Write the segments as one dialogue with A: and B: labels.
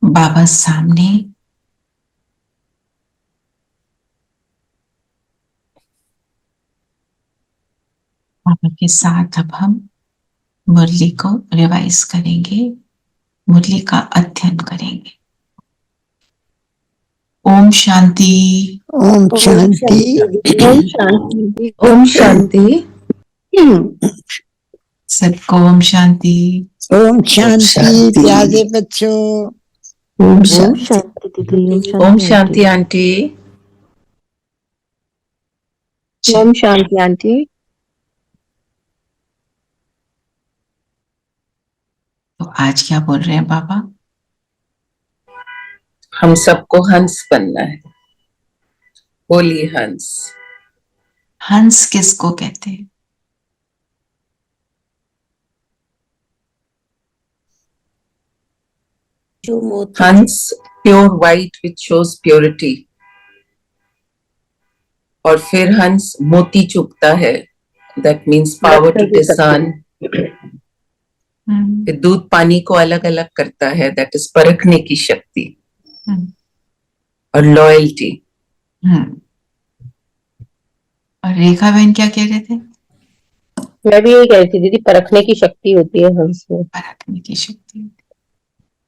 A: बाबा सामने, बाबा के साथ अब हम मुरली को रिवाइज करेंगे, मुरली का अध्ययन करेंगे। ओम शांति।
B: ओम शांति।
C: ओम शांति।
D: ओम शांति।
A: सबको ओम शांति।
B: ओम शांति प्यारे बच्चों।
C: ओम शांति दीदी।
D: ओम शांति आंटी।
C: ओम शांति आंटी।
A: तो आज क्या बोल रहे हैं बाबा?
D: हम सबको हंस बनना है। बोलिए हंस।
A: हंस किसको कहते हैं?
D: हंस pure white which shows purity. और फिर हंस मोती चुगता है, that means power to discern. फिर दूध पानी को अलग अलग करता है, दैट इज परखने की शक्ति। और लॉयल्टी।
A: और रेखा बहन क्या कह रहे थे?
C: मैं भी यही कह रही थी दीदी, परखने की शक्ति होती है हंस में।
A: परखने की शक्ति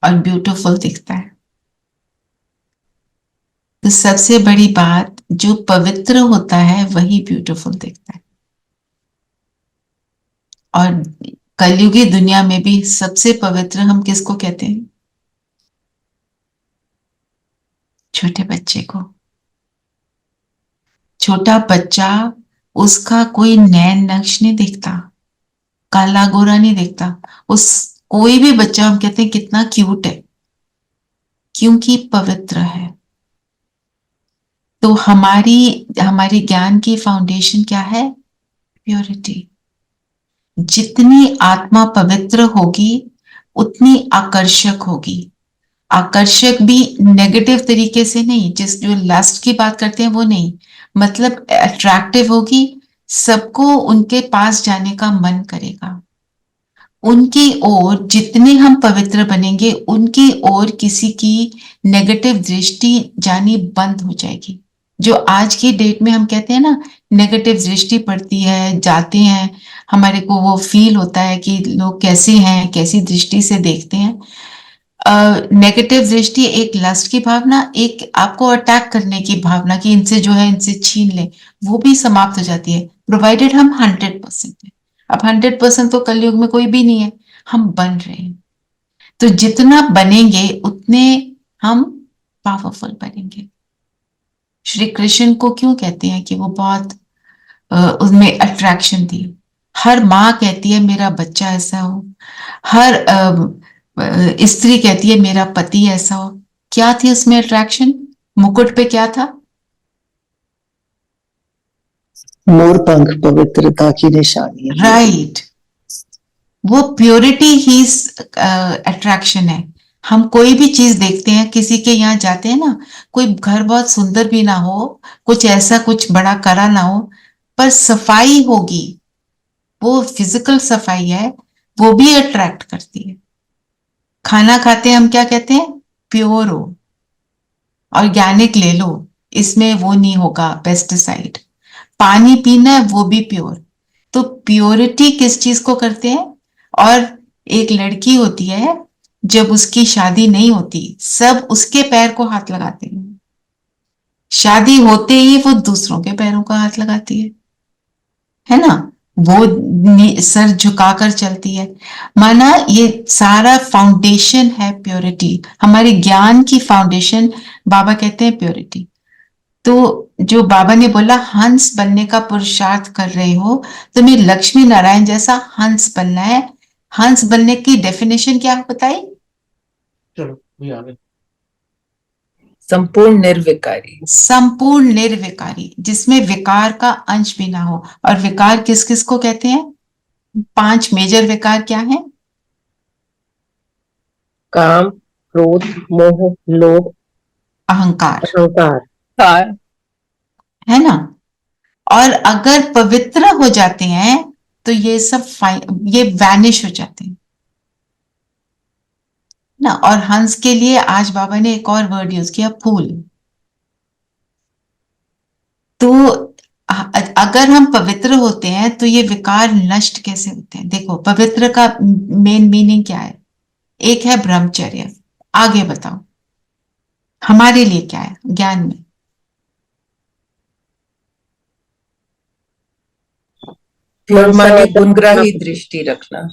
A: और ब्यूटीफुल दिखता है। तो सबसे बड़ी बात, जो पवित्र होता है वही ब्यूटीफुल दिखता है। और कलयुगी दुनिया में भी सबसे पवित्र हम किसको कहते हैं? छोटे बच्चे को। छोटा बच्चा, उसका कोई नैन नक्श नहीं दिखता, काला गोरा नहीं दिखता। उस कोई भी बच्चा हम कहते हैं कितना क्यूट है, क्योंकि पवित्र है। तो हमारी ज्ञान की फाउंडेशन क्या है? प्योरिटी। जितनी आत्मा पवित्र होगी उतनी आकर्षक होगी। आकर्षक भी नेगेटिव तरीके से नहीं, जिस जो लस्ट की बात करते हैं वो नहीं, मतलब अट्रैक्टिव होगी। सबको उनके पास जाने का मन करेगा। उनकी ओर जितने हम पवित्र बनेंगे, उनकी ओर किसी की नेगेटिव दृष्टि जानी बंद हो जाएगी। जो आज की डेट में हम कहते हैं ना, नेगेटिव दृष्टि पड़ती है, जाते हैं, हमारे को वो फील होता है कि लोग कैसे हैं, कैसी दृष्टि से देखते हैं। नेगेटिव दृष्टि एक लस्ट की भावना, एक आपको अटैक करने की भावना कि इनसे जो है इनसे छीन ले, वो भी समाप्त हो जाती है, प्रोवाइडेड हम 100% है। अब 100% तो कलयुग में कोई भी नहीं है, हम बन रहे हैं। तो जितना बनेंगे उतने हम पावरफुल बनेंगे। श्री कृष्ण को क्यों कहते हैं कि वो बहुत उसमें अट्रैक्शन थी। हर माँ कहती है मेरा बच्चा ऐसा हो, हर स्त्री कहती है मेरा पति ऐसा हो। क्या थी उसमें अट्रैक्शन? मुकुट पे क्या था?
B: मोर पंख, पवित्रता की निशानी।
A: राइट। वो प्योरिटी ही अट्रैक्शन है। हम कोई भी चीज देखते हैं, किसी के यहाँ जाते हैं ना, कोई घर बहुत सुंदर भी ना हो, कुछ ऐसा कुछ बड़ा करा ना हो, पर सफाई होगी, वो फिजिकल सफाई है, वो भी अट्रैक्ट करती है। खाना खाते हैं हम क्या कहते हैं? प्योर हो, ऑर्गेनिक ले लो, इसमें वो नहीं होगा पेस्टिसाइड। पानी पीना है वो भी प्योर। तो प्योरिटी किस चीज को करते हैं? और एक लड़की होती है, जब उसकी शादी नहीं होती, सब उसके पैर को हाथ लगाते हैं। शादी होते ही वो दूसरों के पैरों को हाथ लगाती है ना? वो सर झुकाकर चलती है। माना ये सारा फाउंडेशन है प्योरिटी। हमारे ज्ञान की फाउंडेशन बाबा कहते हैं प्योरिटी। तो जो बाबा ने बोला हंस बनने का पुरुषार्थ कर रहे हो, तुम्हें लक्ष्मी नारायण जैसा हंस बनना है। हंस बनने की डेफिनेशन क्या बताई?
D: चलो संपूर्ण निर्विकारी।
A: संपूर्ण निर्विकारी, जिसमें विकार का अंश भी ना हो। और विकार किस किस को कहते हैं? 5 मेजर विकार क्या है?
C: काम, क्रोध, मोह, लोभ,
A: अहंकार,
C: अहंकार।
A: है ना? और अगर पवित्र हो जाते हैं तो ये सब ये वैनिश हो जाते हैं ना। और हंस के लिए आज बाबा ने एक और वर्ड यूज किया, फूल। तो अगर हम पवित्र होते हैं तो ये विकार नष्ट कैसे होते हैं? देखो, पवित्र का मेन मीनिंग क्या है? एक है ब्रह्मचर्य। आगे बताओ हमारे लिए क्या है ज्ञान में?
D: प्योर माने
C: मनसा
D: गुणग्राही दृष्टि रखना।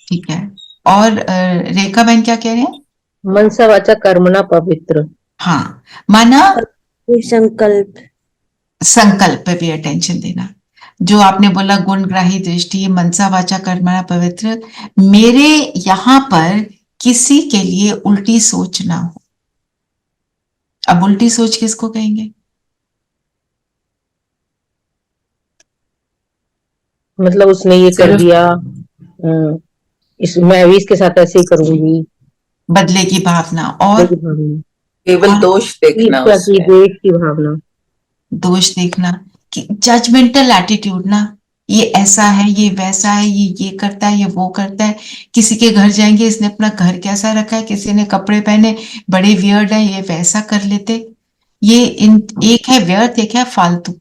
A: ठीक है। और रेखा बहन क्या कह रहे हैं?
C: मनसा वाचा कर्मणा पवित्र।
A: हाँ, माना
B: संकल्प।
A: संकल्प पे भी अटेंशन देना। जो आपने बोला गुणग्राही दृष्टि, मनसा वाचा कर्मणा पवित्र, मेरे यहां पर किसी के लिए उल्टी सोच ना हो। अब उल्टी सोच किसको कहेंगे?
C: मतलब उसने ये कर
D: सिर्फ
C: दिया, मैं भी इसके साथ ऐसे ही करूंगी,
A: बदले की भावना।
C: ये
A: और
C: भावना,
D: केवल दोष देखना
C: ईर्ष्या की,
D: उसमें।
C: द्वेष की भावना।
A: दोष देखना, कि जजमेंटल एटीट्यूड ना, ये ऐसा है, ये वैसा है, ये करता है, ये वो करता है। किसी के घर जाएंगे, इसने अपना घर कैसा रखा है, किसी ने कपड़े पहने बड़े वियर्ड है, ये वैसा कर लेते। ये इन एक है व्यर्थ, एक है फालतू।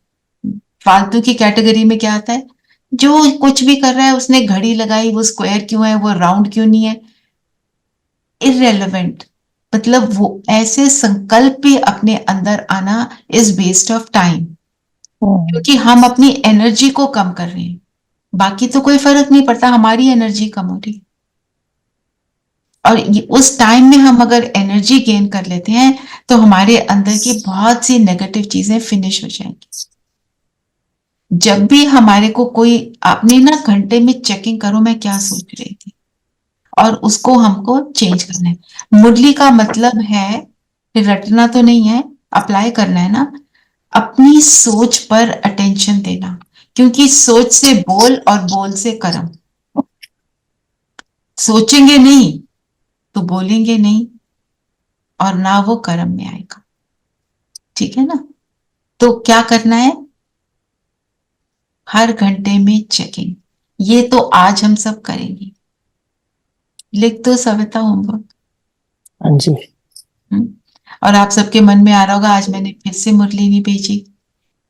A: फालतू की कैटेगरी में क्या आता है? जो कुछ भी कर रहा है, उसने घड़ी लगाई, वो स्क्वायर क्यों है, वो राउंड क्यों नहीं है, इररेलेवेंट। मतलब वो ऐसे संकल्प भी अपने अंदर आना इज वेस्ट ऑफ टाइम, क्योंकि हम अपनी एनर्जी को कम कर रहे हैं। बाकी तो कोई फर्क नहीं पड़ता, हमारी एनर्जी कम हो रही। और उस टाइम में हम अगर एनर्जी गेन कर लेते हैं तो हमारे अंदर की बहुत सी नेगेटिव चीजें फिनिश हो जाएंगी। जब भी हमारे को कोई, आपने ना घंटे में चेकिंग करो मैं क्या सोच रही थी, और उसको हमको चेंज करना है। मुरली का मतलब है रटना तो नहीं है, अप्लाई करना है ना। अपनी सोच पर अटेंशन देना, क्योंकि सोच से बोल और बोल से कर्म। सोचेंगे नहीं तो बोलेंगे नहीं, और ना वो कर्म में आएगा। ठीक है ना? तो क्या करना है? हर घंटे में चेकिंग। ये तो आज हम सब करेंगे। लिख दो सविता होमवर्क।
B: हाँ जी।
A: और आप सबके मन में आ रहा होगा आज मैंने फिर से मुरली नहीं भेजी।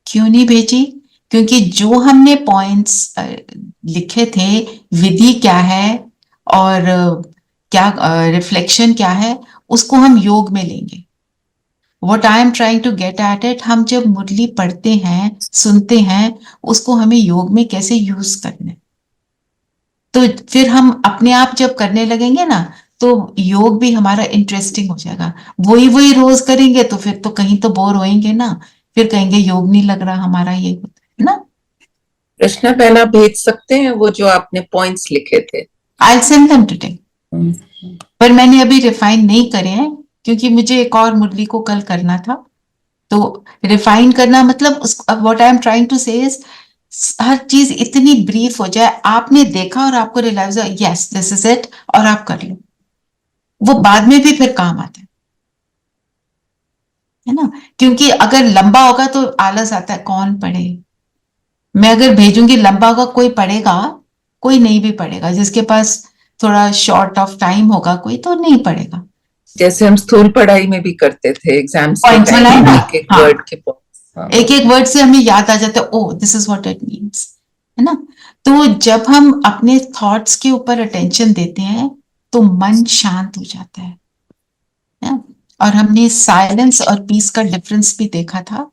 A: क्यों नहीं भेजी? क्योंकि जो हमने पॉइंट्स लिखे थे, विधि क्या है और क्या रिफ्लेक्शन क्या है, उसको हम योग में लेंगे। What I am trying to get at it, हम जब मुरली पढ़ते हैं, सुनते हैं, उसको हमें योग में कैसे यूज करना है। तो फिर हम अपने आप जब करने लगेंगे ना, तो योग भी हमारा इंटरेस्टिंग हो जाएगा। वही वही रोज करेंगे तो फिर तो कहीं तो बोर होएंगे ना, फिर कहेंगे योग नहीं लग रहा हमारा, ये होता है ना।
D: कृष्णा बहन आप भेज सकते हैं वो जो आपने पॉइंट्स लिखे थे?
A: I send them today. पर मैंने अभी रिफाइन नहीं करे हैं, क्योंकि मुझे एक और मुरली को कल करना था। तो रिफाइन करना मतलब what I am trying to say is, हर चीज इतनी ब्रीफ हो जाए, आपने देखा और आपको रियलाइज हो, यस दिस इज इट, और आप कर लो। वो बाद में भी फिर काम आता है ना। क्योंकि अगर लंबा होगा तो आलस आता है, कौन पढ़े। मैं अगर भेजूंगी लंबा होगा, कोई पढ़ेगा? कोई नहीं भी पढ़ेगा। जिसके पास थोड़ा शॉर्ट ऑफ टाइम होगा कोई, तो नहीं पढ़ेगा।
D: जैसे हम स्थूल पढ़ाई में भी करते थे एग्जाम्स के
A: पॉइंट्स बनाए
D: टाइम
A: ना,
D: एक एक
A: हाँ,
D: वर्ड के पॉइंट्स।
A: एक एक वर्ड से हमें याद आ जाता है, oh this is what it means, है ना। तो जब हम अपने थॉट्स के ऊपर अटेंशन देते हैं तो मन शांत हो जाता है ना? और हमने साइलेंस और पीस का डिफरेंस भी देखा था।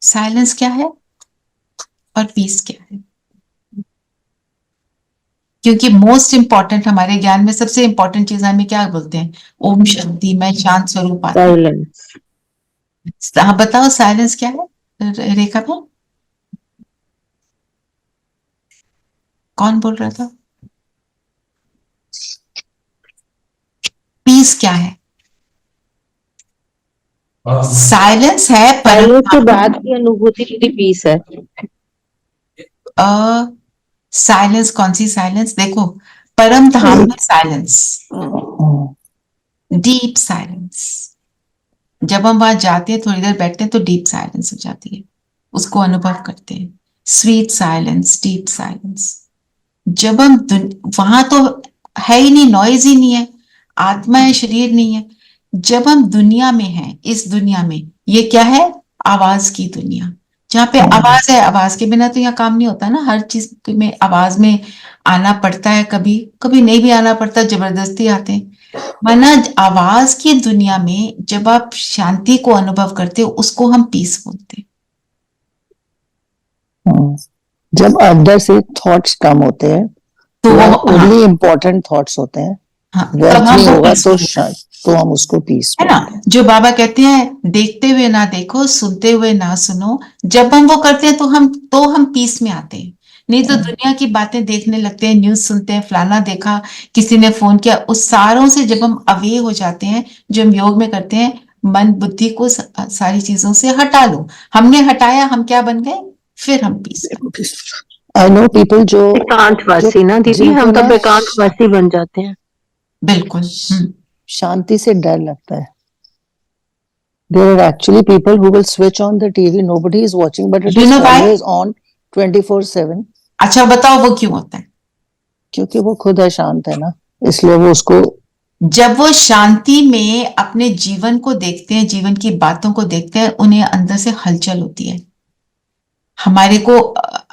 A: साइलेंस क्या है और पीस क्या है? क्योंकि मोस्ट इंपॉर्टेंट हमारे ज्ञान में सबसे इंपॉर्टेंट चीज हमें क्या बोलते हैं? ओम शांति, मैं शांत स्वरूप आत्मा।
C: साइलेंस।
A: हाँ बताओ साइलेंस क्या है रेखा में? कौन बोल रहा था? पीस क्या है? साइलेंस है
C: साइलेंस के
A: परम
C: बाद की अनुभूति दीदी पीस है।
A: साइलेंस कौन सी साइलेंस? देखो, परम धाम में साइलेंस, डीप साइलेंस। जब हम वहां जाते हैं, थोड़ी देर बैठते हैं तो डीप साइलेंस हो जाती है, उसको अनुभव करते हैं। Sweet silence, deep silence. जब हम वहां तो है ही नहीं, नॉइज ही नहीं है। आत्मा है, शरीर नहीं है। जब हम दुनिया में हैं, इस दुनिया में, ये क्या है? आवाज की दुनिया, जहाँ पे आवाज है। आवाज के बिना तो यहाँ काम नहीं होता ना, हर चीज में आवाज में आना पड़ता है, कभी कभी नहीं भी आना पड़ता, जबरदस्ती आते हैं। वरना आवाज की दुनिया में जब आप शांति को अनुभव करते हो, उसको हम पीस बोलते हैं।
B: जब अंदर से थॉट्स कम होते हैं
A: तो
B: वो
A: वो
B: ओनली इम्पोर्टेंट थॉट्स होते हैं,
A: हाँ, तब
B: व्यर्थ
A: हम
B: नहीं
A: वो
B: होगा
A: पीस
B: तो
A: बोलते हैं,
B: तो हम उसको पीस
A: है ना? जो बाबा कहते हैं, देखते हुए ना देखो, सुनते हुए ना सुनो। जब हम वो करते हैं तो हम पीस में आते हैं। नहीं तो दुनिया की बातें देखने लगते हैं, न्यूज सुनते हैं, फलाना देखा, किसी ने फोन किया, उस सारों से जब हम अवे हो जाते हैं, जो हम योग में करते हैं, मन बुद्धि को सारी चीजों से हटा लो। हमने हटाया, हम क्या बन गए? फिर हम पीस बन गए।
B: आई नो पीपल जो
C: एकांतवासी ना दीदी,
B: जिनको
C: हम
B: ना
C: तब एकांतवासी बन जाते हैं।
A: बिल्कुल।
B: शांति से डर लगता है। There are actually people who will switch on the TV, nobody is watching, but it
A: You
B: is
A: know why?
B: always on 24/7,
A: अच्छा बताओ वो क्यों होता है?
B: क्योंकि वो खुद अशांत है ना, इसलिए वो उसको
A: जब वो शांति में अपने जीवन को देखते हैं, जीवन की बातों को देखते हैं, उन्हें अंदर से हलचल होती है। हमारे को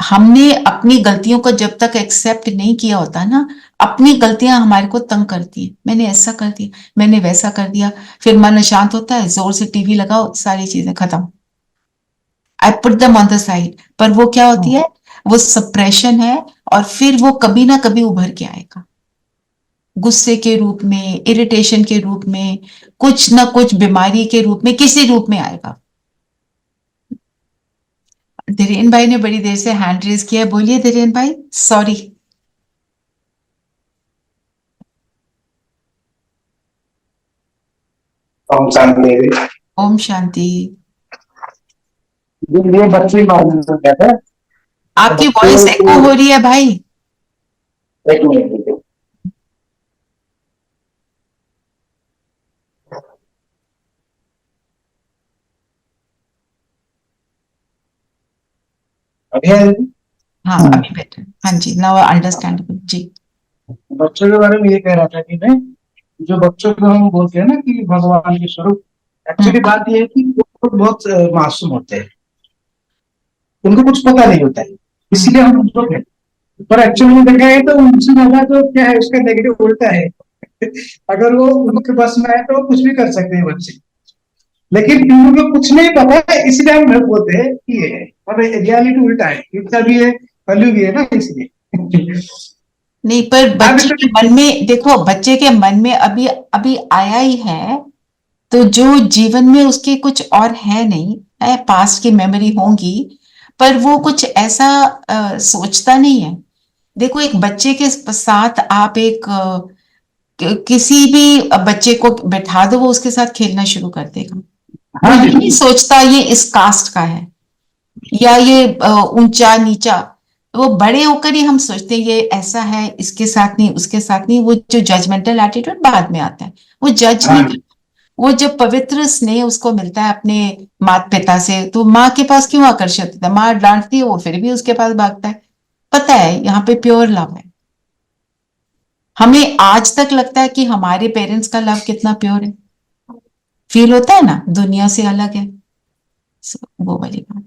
A: हमने अपनी गलतियों को जब तक एक्सेप्ट नहीं किया होता ना, अपनी गलतियां हमारे को तंग करती हैं। मैंने ऐसा कर दिया, मैंने वैसा कर दिया, फिर मन अशांत होता है, जोर से टीवी लगाओ, सारी चीजें खत्म। I put them on the side. पर वो क्या होती है? वो सप्रेशन है, और फिर वो कभी ना कभी उभर के आएगा, गुस्से के रूप में, इरिटेशन के रूप में, कुछ ना कुछ बीमारी के रूप में, किसी रूप में आएगा। धीरेन भाई ने बड़ी देर से हैंड रेज किया है, बोलिए धीरेन भाई। सॉरी।
E: ओम शांति।
A: ओम शांति।
E: ये बच्चे कहते हैं।
A: आपकी वॉइस एको हो रही है भाई।
E: एक मिनट। अभी है?
A: हाँ अभी बेटर। हाँ जी, नाउ अंडरस्टैंडेबल जी।
E: बच्चों के बारे में ये कह रहा था कि मैं, जो बच्चों को हम बोलते हैं ना कि भगवान के स्वरूप, एक्चुअली बात ये है कि वो बहुत मासूम होते हैं, उनको कुछ पता नहीं होता है, इसीलिए हम उनको कहते हैं। पर एक्चुअली में देखा है तो उनसे ज्यादा तो क्या है, उसका नेगेटिव उल्टा है। अगर वो उनके बस में आए तो वो कुछ भी कर सकते हैं बच्चे, लेकिन उनको कुछ नहीं पता है, इसलिए हम बोलते हैं कि ये है, और रियलिटी उल्टा है। इतना भी है, वैल्यू भी है ना, इसलिए।
A: नहीं, पर बच्चे के मन में देखो, बच्चे के मन में अभी अभी आया ही है, तो जो जीवन में उसके कुछ और है नहीं है, पास्ट की मेमोरी होंगी, पर वो कुछ ऐसा सोचता नहीं है। देखो, एक बच्चे के साथ आप किसी भी बच्चे को बैठा दो, वो उसके साथ खेलना शुरू कर देगा। वो ये नहीं सोचता ये इस कास्ट का है, या ये ऊंचा नीचा। वो बड़े होकर ही हम सोचते हैं ये ऐसा है, इसके साथ नहीं, उसके साथ नहीं। वो जो जजमेंटल एटीट्यूड बाद में आता है, वो जज नहीं करता। वो जब पवित्र स्नेह उसको मिलता है अपने माता पिता से, तो माँ के पास क्यों आकर्षित होता है? माँ डांटती है, वो फिर भी उसके पास भागता है। पता है यहाँ पे प्योर लव है। हमें आज तक लगता है कि हमारे पेरेंट्स का लव कितना प्योर है, फील होता है ना, दुनिया से अलग है। वो वाली बात।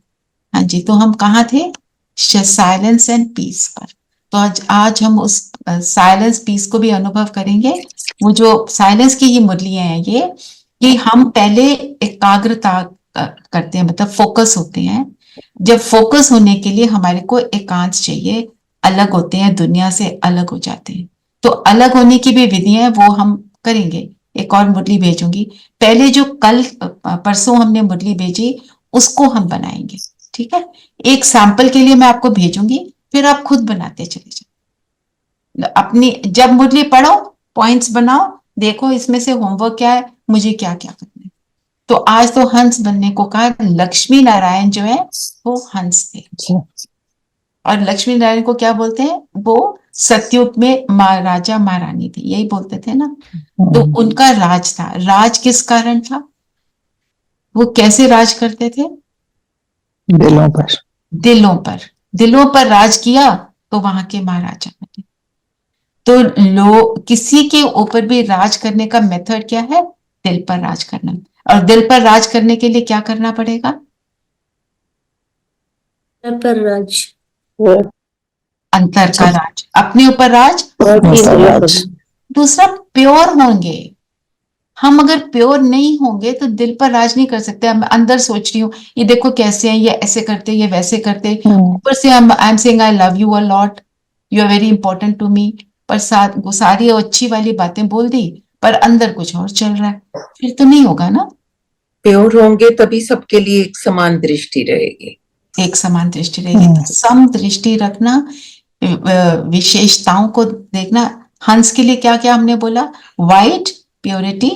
A: हाँ जी, तो हम कहाँ थे? साइलेंस एंड पीस पर। तो आज हम उस साइलेंस पीस को भी अनुभव करेंगे। वो जो साइलेंस की ये मुरलियां हैं, ये कि हम पहले एकाग्रता करते हैं, मतलब फोकस होते हैं। जब फोकस होने के लिए हमारे को एकांत चाहिए, अलग होते हैं, दुनिया से अलग हो जाते हैं। तो अलग होने की भी विधियां हैं, वो हम करेंगे। एक और मुरली भेजूंगी। पहले जो कल परसों हमने मुरली भेजी, उसको हम बनाएंगे। ठीक है, एक सैंपल के लिए मैं आपको भेजूंगी, फिर आप खुद बनाते चले जाओ। अपनी जब मुरली पढ़ो, पॉइंट्स बनाओ, देखो इसमें से होमवर्क क्या है, मुझे क्या क्या करना है। तो आज तो हंस बनने को कहा। लक्ष्मी नारायण जो है वो हंस थे, और लक्ष्मी नारायण को क्या बोलते हैं? वो सतयुग में महाराजा महारानी थी, यही बोलते थे ना। तो उनका राज था। राज किस कारण था? वो कैसे राज करते थे?
B: दिलों पर।
A: दिलों पर। दिलों पर राज किया तो वहां के महाराजा बने। तो किसी के ऊपर भी राज करने का मेथड क्या है? दिल पर राज करना। और दिल पर राज करने के लिए क्या करना पड़ेगा?
F: पर राज।
C: वो
A: अंतर का राज, अपने ऊपर राज।
C: और भी इंद्रियों पर
B: राज।
A: दूसरा, प्योर होंगे। हम अगर प्योर नहीं होंगे तो दिल पर राज नहीं कर सकते। हम अंदर सोच रही हूँ, ये देखो कैसे हैं, ये ऐसे करते, ये वैसे करते, ऊपर से I am saying I love you a lot, you are very important to me, पर साथ वो सारी अच्छी वाली बातें बोल दी, पर अंदर कुछ और चल रहा है, फिर तो नहीं होगा ना।
D: प्योर होंगे तभी सबके लिए एक समान दृष्टि रहेगी।
A: एक समान दृष्टि रहेगी, तो सम दृष्टि रखना, विशेषताओं को देखना। हंस के लिए क्या क्या हमने बोला? वाइट, प्योरिटी,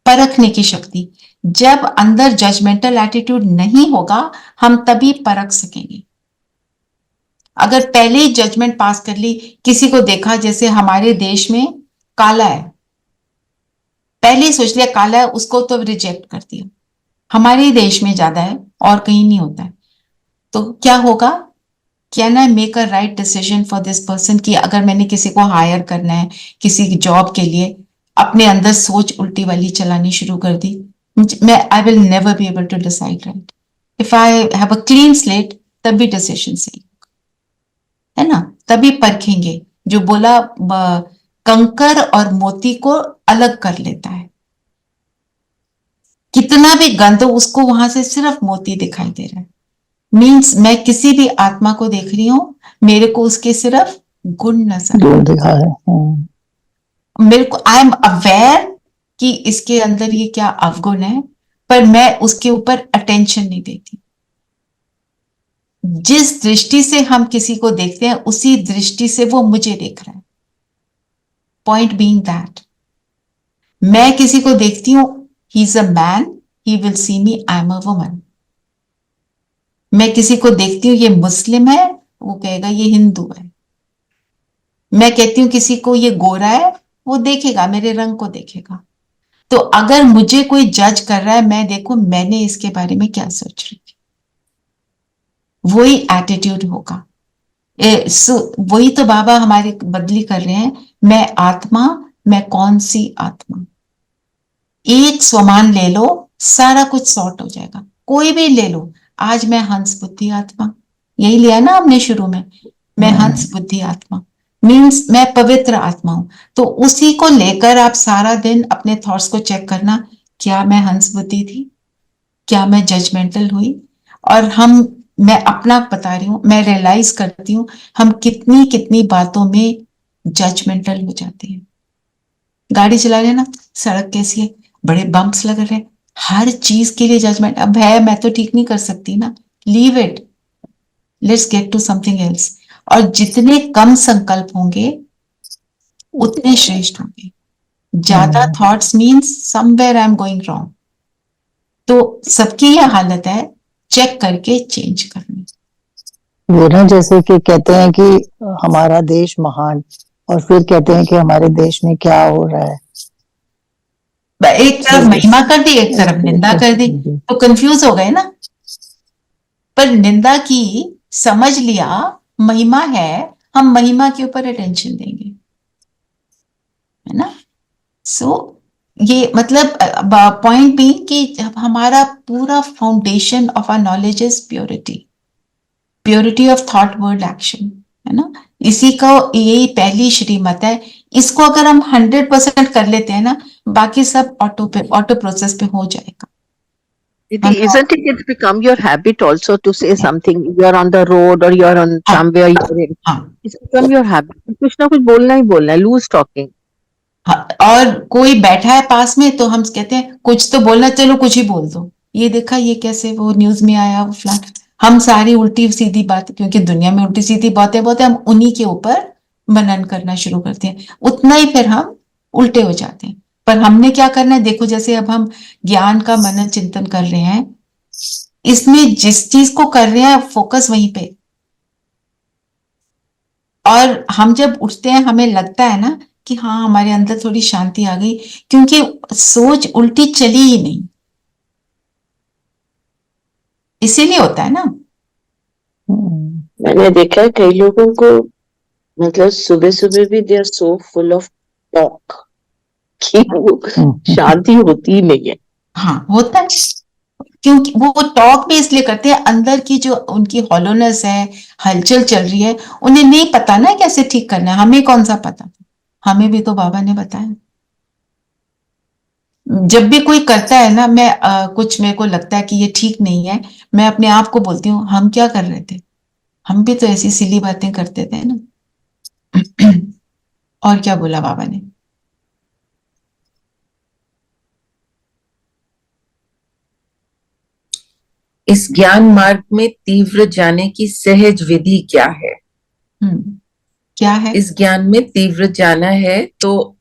A: परखने की शक्ति। जब अंदर जजमेंटल एटीट्यूड नहीं होगा, हम तभी परख सकेंगे। अगर पहले ही जजमेंट पास कर ली, किसी को देखा जैसे हमारे देश में काला है, पहले ही सोच लिया काला है, उसको तो रिजेक्ट कर दिया। हमारे देश में ज्यादा है और कहीं नहीं होता है। तो क्या होगा? Can I make a right decision for this person? कि अगर मैंने किसी को हायर करना है किसी जॉब के लिए, अपने अंदर सोच उल्टी वाली चलानी शुरू कर दी, मैं I will never be able to decide right. If I have a clean slate, तब भी डिसीजन सही है ना, तभी परखेंगे। जो बोला कंकर और मोती को अलग कर लेता है, कितना भी गंद हो उसको वहां से सिर्फ मोती दिखाई दे रहा है। मीन्स मैं किसी भी आत्मा को देख रही हूं, मेरे को उसके सिर्फ गुण नजर
B: गुण दिखा है।
A: मेरे को आई एम अवेयर कि इसके अंदर ये क्या अवगुण है, पर मैं उसके ऊपर अटेंशन नहीं देती। जिस दृष्टि से हम किसी को देखते हैं उसी दृष्टि से वो मुझे देख रहा है। पॉइंट बीइंग दैट मैं किसी को देखती हूं, he is a man, he will see me, I am a woman. मैं किसी को देखती हूँ ये मुस्लिम है, वो कहेगा ये हिंदू है। मैं कहती हूँ किसी को ये गोरा है, वो देखेगा मेरे रंग को देखेगा। तो अगर मुझे कोई जज कर रहा है, मैं देखो मैंने इसके बारे में क्या सोच रही थी, वही एटीट्यूड होगा। वही तो बाबा हमारे बदली कर रहे हैं। मैं आत्मा, मैं कौन सी आत्मा? एक स्वमान ले लो, सारा कुछ सॉर्ट हो जाएगा। कोई भी ले लो। आज मैं हंस बुद्धि आत्मा, यही लिया ना हमने शुरू में। मैं हंस बुद्धि आत्मा मीन्स मैं पवित्र आत्मा हूं। तो उसी को लेकर आप सारा दिन अपने थॉट्स को चेक करना, क्या मैं हंस बुद्धि थी, क्या मैं जजमेंटल हुई? और मैं अपना बता रही हूं, मैं रियलाइज करती हूं हम कितनी कितनी बातों में जजमेंटल हो जाते हैं। गाड़ी चला रहे ना, सड़क कैसी है, बड़े बम्प्स लग रहे हैं, हर चीज के लिए जजमेंट। अब है, मैं तो ठीक नहीं कर सकती ना, leave it, let's get to something else. और जितने कम संकल्प होंगे उतने श्रेष्ठ होंगे। ज्यादा thoughts means somewhere I am going wrong. तो सबकी यह हालत है, चेक करके चेंज करनी।
B: वो ना जैसे कि कहते हैं कि हमारा देश महान, और फिर कहते हैं कि हमारे देश में क्या हो रहा है।
A: एक तरफ महिमा कर दी, एक तरफ निंदा कर दी, तो कंफ्यूज हो गए ना। पर निंदा की समझ लिया, महिमा है, हम महिमा के ऊपर अटेंशन देंगे, है ना। सो ये मतलब पॉइंट भी कि जब हमारा पूरा foundation of our knowledge is purity, purity of thought word action, है ना। इसी का यही पहली श्रीमत है। इसको अगर हम 100% कर लेते हैं ना, बाकी सब ऑटो प्रोसेस पे हो जाएगा।
G: Didi, isn't it, it's become your habit also to say something? You're on the road or you're on somewhere, you're in.
A: हाँ
G: It's become your habit. कुछ ना कुछ बोलना ही बोलना है, lose talking.
A: हाँ, और कोई बैठा है पास में तो हम कहते हैं कुछ तो बोलना, चलो कुछ ही बोल दो, ये देखा ये कैसे वो न्यूज में आया वो फ्लान। हम सारी उल्टी सीधी बात, क्योंकि दुनिया में उल्टी सीधी बातें बहुत है, हम उन्हीं के ऊपर मनन करना शुरू करते हैं, उतना ही फिर हम उल्टे हो जाते हैं। पर हमने क्या करना है, देखो जैसे अब हम ज्ञान का मनन चिंतन कर रहे हैं, इसमें जिस चीज को कर रहे हैं फोकस वहीं पे। और हम जब उठते हैं हमें लगता है ना कि हाँ हमारे अंदर थोड़ी शांति आ गई, क्योंकि सोच उल्टी चली ही नहीं, इसीलिए होता है ना।
C: मैंने देखा है कई लोगों को
G: मतलब सुबह सुबह भी they are so full of talk कि वो शांति होती ही नहीं है.
A: हाँ होता है, क्योंकि वो टॉक भी इसलिए करते हैं, अंदर की जो उनकी हॉलोनेस है, हलचल चल रही है, उन्हें नहीं पता ना कैसे ठीक करना है. हमें कौन सा पता, हमें भी तो बाबा ने बताया. जब भी कोई करता है ना, मैं कुछ मेरे को लगता है कि ये ठीक नहीं है, मैं अपने आप को बोलती हूँ हम क्या कर रहे थे, हम भी तो ऐसी सिली बातें करते थे ना. और क्या बोला बाबा ने?
D: इस ज्ञान मार्ग में तीव्र जाने की सहज विधि क्या है?
A: क्या है?
D: इस ज्ञान में तीव्र जाना है तो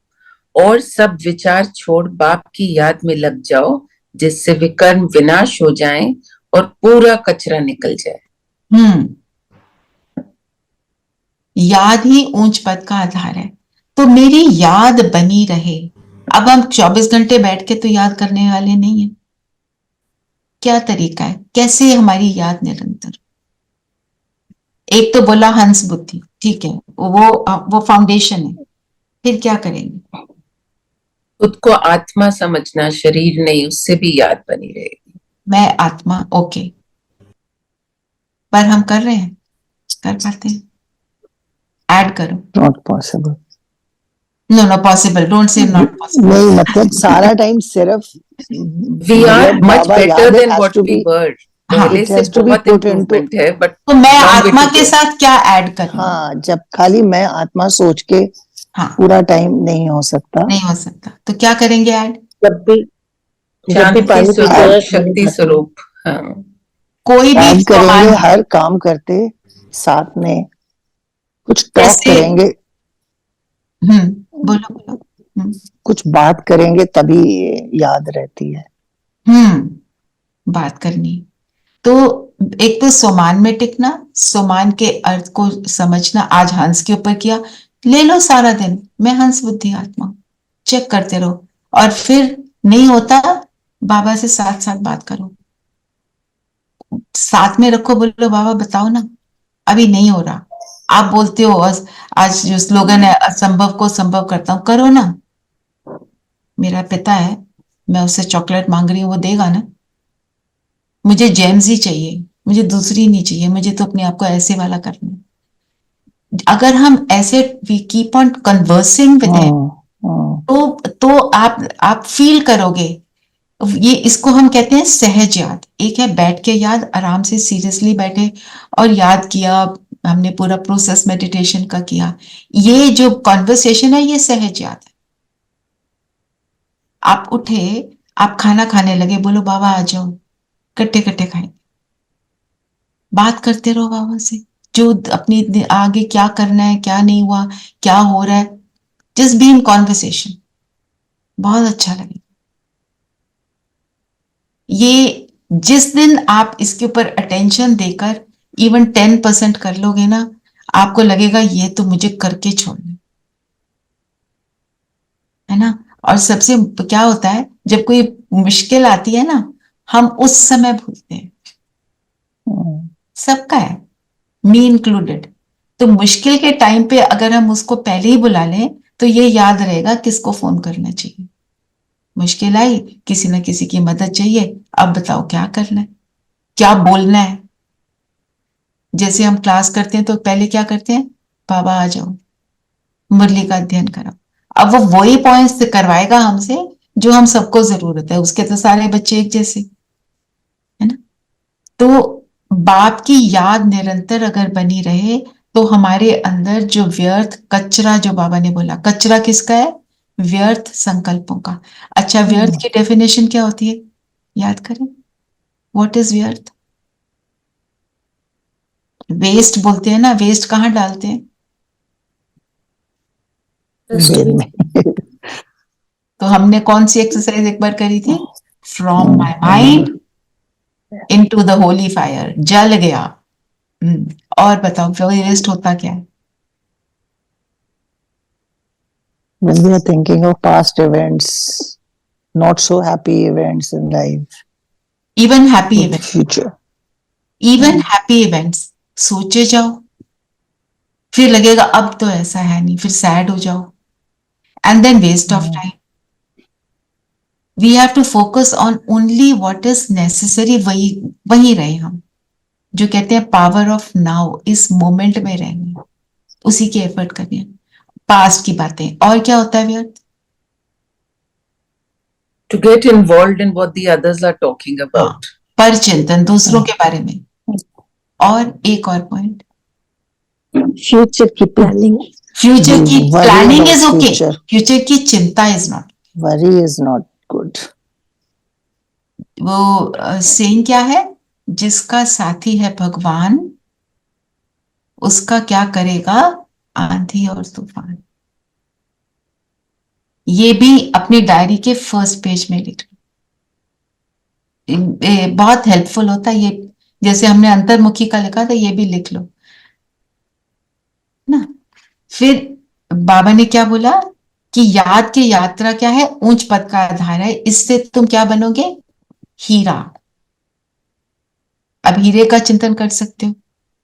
D: और सब विचार छोड़ बाप की याद में लग जाओ, जिससे विकर्म विनाश हो जाएं और पूरा कचरा निकल जाए.
A: याद ही ऊंच पद का आधार है, तो मेरी याद बनी रहे. अब हम 24 घंटे बैठ के तो याद करने वाले नहीं है. क्या तरीका है, कैसे हमारी याद निरंतर? एक तो बोला हंस बुद्धि, ठीक है, वो फाउंडेशन है. फिर क्या करेंगे?
D: खुद को आत्मा समझना, शरीर नहीं, उससे भी याद बनी रहेगी.
A: मैं आत्मा, ओके. पर हम कर रहे हैं, कर पाते हैं? ऐड करो.
B: Not possible.
A: No possible, don't say not possible.
B: नहीं, मतलब सारा टाइम सिर्फ
D: वी आर
B: मतलब
D: मच
B: बाबा
D: बेटर
B: याद
D: than
B: has
D: what
B: to
D: we
B: be-
D: were.
A: हाँ,
D: पहले
B: it
D: से
B: has to be
D: बहुत
B: put into-
D: इम्प्रूवमेंट है, बट
A: तो मैं
D: long way
A: आत्मा
D: to
A: के
D: go.
A: साथ क्या ऐड करूं?
B: हाँ, जब खाली मैं आत्मा सोच के
A: हाँ,
B: पूरा टाइम नहीं हो सकता.
A: नहीं हो सकता, तो क्या करेंगे ऐड?
C: जब भी
D: शांति
C: पानी पीते
D: स्वरूप,
C: हैं,
D: शक्ति स्वरूप. हाँ,
A: कोई भी
B: ऐड करेंगे,
A: सामान
B: हर काम करते साथ में कुछ टॉक
A: जैसे
B: करेंगे,
A: बोलो बोलो.
B: कुछ बात करेंगे, तभी याद रहती है.
A: बात करनी. तो एक तो सोमान में टिकना, सोमान के अर्थ को समझना. आज हंस के ऊपर किया, ले लो सारा दिन, मैं हंस बुद्धि आत्मा, चेक करते रहो. और फिर नहीं होता, बाबा से साथ साथ बात करो, साथ में रखो, बोलो बाबा बताओ ना, अभी नहीं हो रहा. आप बोलते हो आज जो स्लोगन है, असंभव को संभव करता हूं, करो ना. मेरा पिता है, मैं उससे चॉकलेट मांग रही हूँ, वो देगा ना. मुझे जेम्स ही चाहिए, मुझे दूसरी नहीं चाहिए, मुझे तो अपने आप को ऐसे वाला करना है. अगर हम ऐसे we keep on conversing with him, तो आप फील करोगे. ये इसको हम कहते हैं सहज याद. एक है बैठ के याद, आराम से सीरियसली बैठे और याद किया, हमने पूरा प्रोसेस मेडिटेशन का किया. ये जो कॉन्वर्सेशन है, ये सहज याद है. आप उठे, आप खाना खाने लगे, बोलो बाबा आ जाओ, कट्टे कट्टे खाएंगे, बात करते रहो बाबा से, जो अपनी आगे क्या करना है, क्या नहीं हुआ, क्या हो रहा है, जस्ट बी इन कॉन्वर्सेशन. बहुत अच्छा लगेगा. ये जिस दिन आप इसके ऊपर अटेंशन देकर इवन 10% कर लोगे ना, आपको लगेगा ये तो मुझे करके छोड़ना है ना. और सबसे क्या होता है, जब कोई मुश्किल आती है ना, हम उस समय भूलते हैं. सबका है, मी इंक्लूडेड. तो मुश्किल के टाइम पे अगर हम उसको पहले ही बुला लें, तो ये याद रहेगा किसको फोन करना चाहिए. मुश्किल आई, किसी ना किसी की मदद चाहिए, अब बताओ क्या करना है, क्या बोलना है. जैसे हम क्लास करते हैं तो पहले क्या करते हैं, बाबा आ जाओ, मुरली का अध्ययन कराओ. अब वो वही पॉइंट्स करवाएगा हमसे जो हम सबको जरूरत है, उसके तो सारे बच्चे एक जैसे है ना. तो बाप की याद निरंतर अगर बनी रहे, तो हमारे अंदर जो व्यर्थ कचरा, जो बाबा ने बोला, कचरा किसका है? व्यर्थ संकल्पों का. अच्छा, व्यर्थ की डेफिनेशन क्या होती है, याद करें. व्हाट इज व्यर्थ? वेस्ट बोलते हैं ना, वेस्ट कहाँ डालते हैं?
B: बेल में.
A: तो हमने कौन सी एक्सरसाइज एक बार करी थी? From my mind into the Holi fire, जल गया. और बताओ फिर वेस्ट होता क्या है?
B: When we are thinking of past events, not so happy events in life,
A: even happy event,
B: future.
A: Even happy events सोचे जाओ. फिर लगेगा अब तो ऐसा है नहीं, फिर सैड हो जाओ, and then waste of time. We have to focus on only what is necessary. वही वही रहे हम, जो कहते हैं पावर ऑफ नाउ, इस मोमेंट में रहने, उसी की एफर्ट करनी. पास्ट की बातें. और क्या होता है व्यर्थ?
D: To get involved in what the others are talking about.
A: पर चिंतन, दूसरों के बारे में. और एक और पॉइंट,
G: Future की planning.
A: फ्यूचर की
B: Worry
A: planning
B: about
A: is okay,
B: future.
A: Future की चिंता is not.
B: Worry is not good.
A: वो सेइंग क्या है? जिसका साथी है भगवान, उसका क्या करेगा आंधी और तूफान. ये भी अपनी डायरी के फर्स्ट पेज में लिख लो. बहुत हेल्पफुल होता है ये. जैसे हमने अंतर्मुखी का लिखा था, ये भी लिख लो ना. फिर बाबा ने क्या बोला कि याद की यात्रा क्या है? ऊंच पद का आधार है. इससे तुम क्या बनोगे? हीरा. अब हीरे का चिंतन कर सकते हो.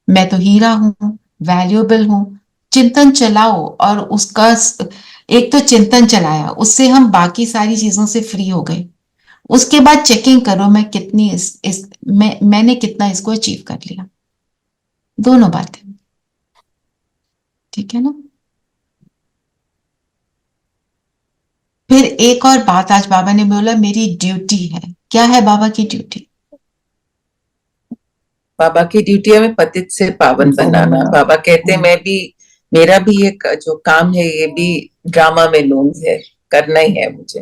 A: मैं तो हीरा हूं, वैल्यूएबल हूं. चिंतन चलाओ, और उसका एक तो चिंतन चलाया, उससे हम बाकी सारी चीजों से फ्री हो गए. उसके बाद चेकिंग करो, मैं कितनी मैंने कितना इसको अचीव कर लिया. दोनों बातें. ठीक है ना? फिर एक और बात आज बाबा ने बोला, मेरी ड्यूटी है. क्या है बाबा की ड्यूटी?
D: बाबा की ड्यूटी है हमें पतित से पावन बनाना. बाबा कहते हैं मैं भी, मेरा भी एक जो काम है ये भी ड्रामा में लूंग है, करना ही है मुझे.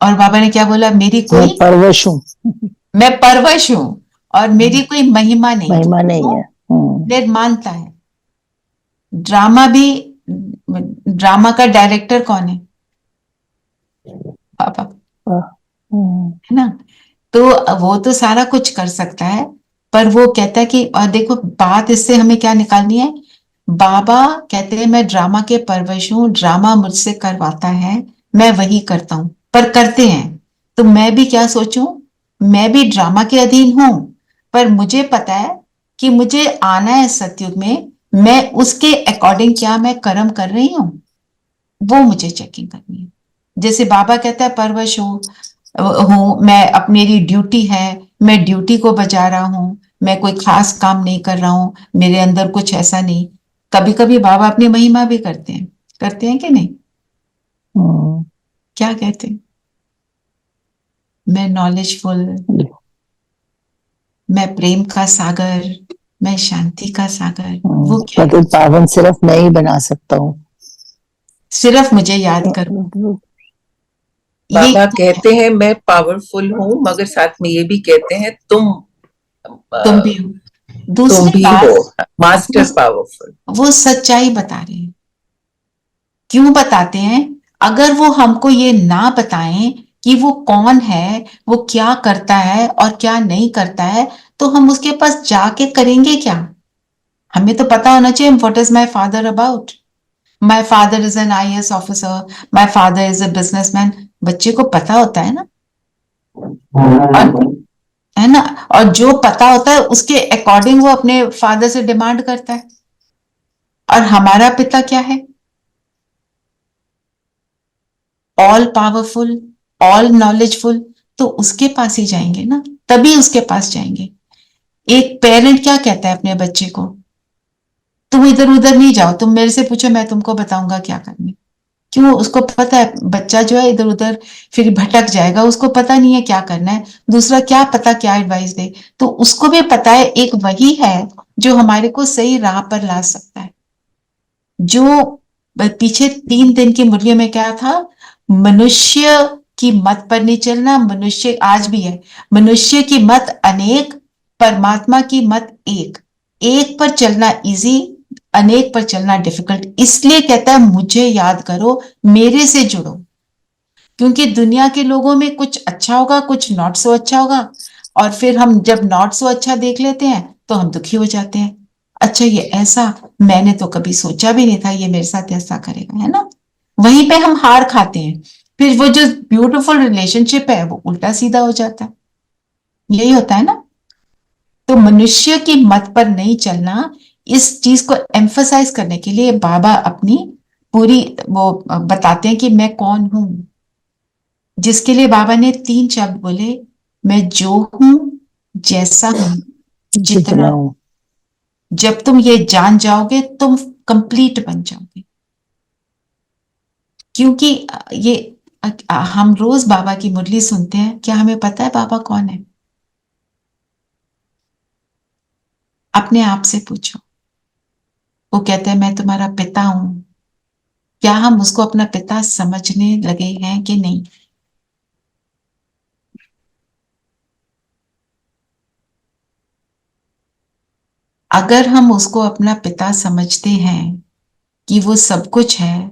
A: और बाबा ने क्या बोला? मेरी
B: मैं
A: कोई,
B: परवश हूँ,
A: मैं परवश हूं, और मेरी कोई महिमा नहीं.
B: महिमा नहीं है.
A: निर्माणता है. ड्रामा भी, ड्रामा का डायरेक्टर कौन है? पापा, है ना? तो वो तो सारा कुछ कर सकता है, पर वो कहता है कि, और देखो बात इससे हमें क्या निकालनी है. बाबा कहते हैं मैं ड्रामा के परवश हूं, ड्रामा मुझसे करवाता है, मैं वही करता हूं. पर करते हैं तो मैं भी क्या सोचूं? मैं भी ड्रामा के अधीन हूं, पर मुझे पता है कि मुझे आना है सतयुग में. मैं उसके अकॉर्डिंग क्या मैं कर्म कर रही हूं, वो मुझे चेकिंग करनी है. जैसे बाबा कहता है परवश हूं मैं, अब मेरी ड्यूटी है, मैं ड्यूटी को बजा रहा हूं, मैं कोई खास काम नहीं कर रहा हूं, मेरे अंदर कुछ ऐसा नहीं. कभी कभी बाबा अपनी महिमा भी करते हैं कि नहीं? क्या कहते हैं? मैं नॉलेजफुल, मैं प्रेम का सागर, मैं शांति का सागर. वो क्या है?
B: पतित पावन सिर्फ मैं ही बना सकता हूँ.
A: सिर्फ मुझे याद करो.
D: बाबा कहते हैं मैं पावरफुल हूँ, मगर साथ में ये भी कहते हैं तुम
A: भी हो.
D: तुम
A: दूसरी
D: भी
A: बात,
D: हो मास्टर पावरफुल.
A: वो सच्चाई बता रहे हैं. क्यों बताते हैं? अगर वो हमको ये ना बताएं कि वो कौन है, वो क्या करता है और क्या नहीं करता है, तो हम उसके पास जाके करेंगे क्या? हमें तो पता होना चाहिए what is my father about. My father is an IAS officer, my father is a businessman. बच्चे को पता होता है ना, है ना? और जो पता होता है उसके अकॉर्डिंग वो अपने फादर से डिमांड करता है. और हमारा पिता क्या है? All powerful, all knowledgeful. तो उसके पास ही जाएंगे ना, तभी उसके पास जाएंगे. एक पेरेंट क्या कहता है अपने बच्चे को? तुम इधर उधर नहीं जाओ, तुम मेरे से पूछो, मैं तुमको बताऊंगा क्या करना. क्यों? उसको पता है बच्चा जो है इधर उधर फिर भटक जाएगा, उसको पता नहीं है क्या करना है. दूसरा क्या पता क्या एडवाइस दे. तो उसको भी पता है एक वही है जो हमारे को सही राह पर ला सकता है. जो पीछे 3 दिन की मुरली में क्या था? मनुष्य की मत पर नहीं चलना. मनुष्य आज भी है, मनुष्य की मत अनेक, परमात्मा की मत एक. एक पर चलना इजी, अनेक पर चलना डिफिकल्ट. इसलिए कहता है मुझे याद करो, मेरे से जुड़ो. क्योंकि दुनिया के लोगों में कुछ अच्छा होगा, कुछ नॉट सो अच्छा होगा, और फिर हम जब नॉट सो अच्छा देख लेते हैं तो हम दुखी हो जाते हैं. अच्छा ये ऐसा, मैंने तो कभी सोचा भी नहीं था ये मेरे साथ ऐसा करेगा, है ना? वहीं पे हम हार खाते हैं. फिर वो जो ब्यूटीफुल रिलेशनशिप है वो उल्टा सीधा हो जाता है. यही होता है ना? तो मनुष्य की मत पर नहीं चलना, इस चीज को एम्फसाइज करने के लिए बाबा अपनी पूरी वो बताते हैं कि मैं कौन हूं, जिसके लिए बाबा ने 3 शब्द बोले, मैं जो हूं, जैसा हूं, जितना।
B: जितना हूँ।
A: जब तुम ये जान जाओगे तुम कंप्लीट बन जाओगे। क्योंकि ये हम रोज बाबा की मुरली सुनते हैं, क्या हमें पता है बाबा कौन है? अपने आप से पूछो। वो कहते हैं मैं तुम्हारा पिता हूं। क्या हम उसको अपना पिता समझने लगे हैं कि नहीं? अगर हम उसको अपना पिता समझते हैं कि वो सब कुछ है,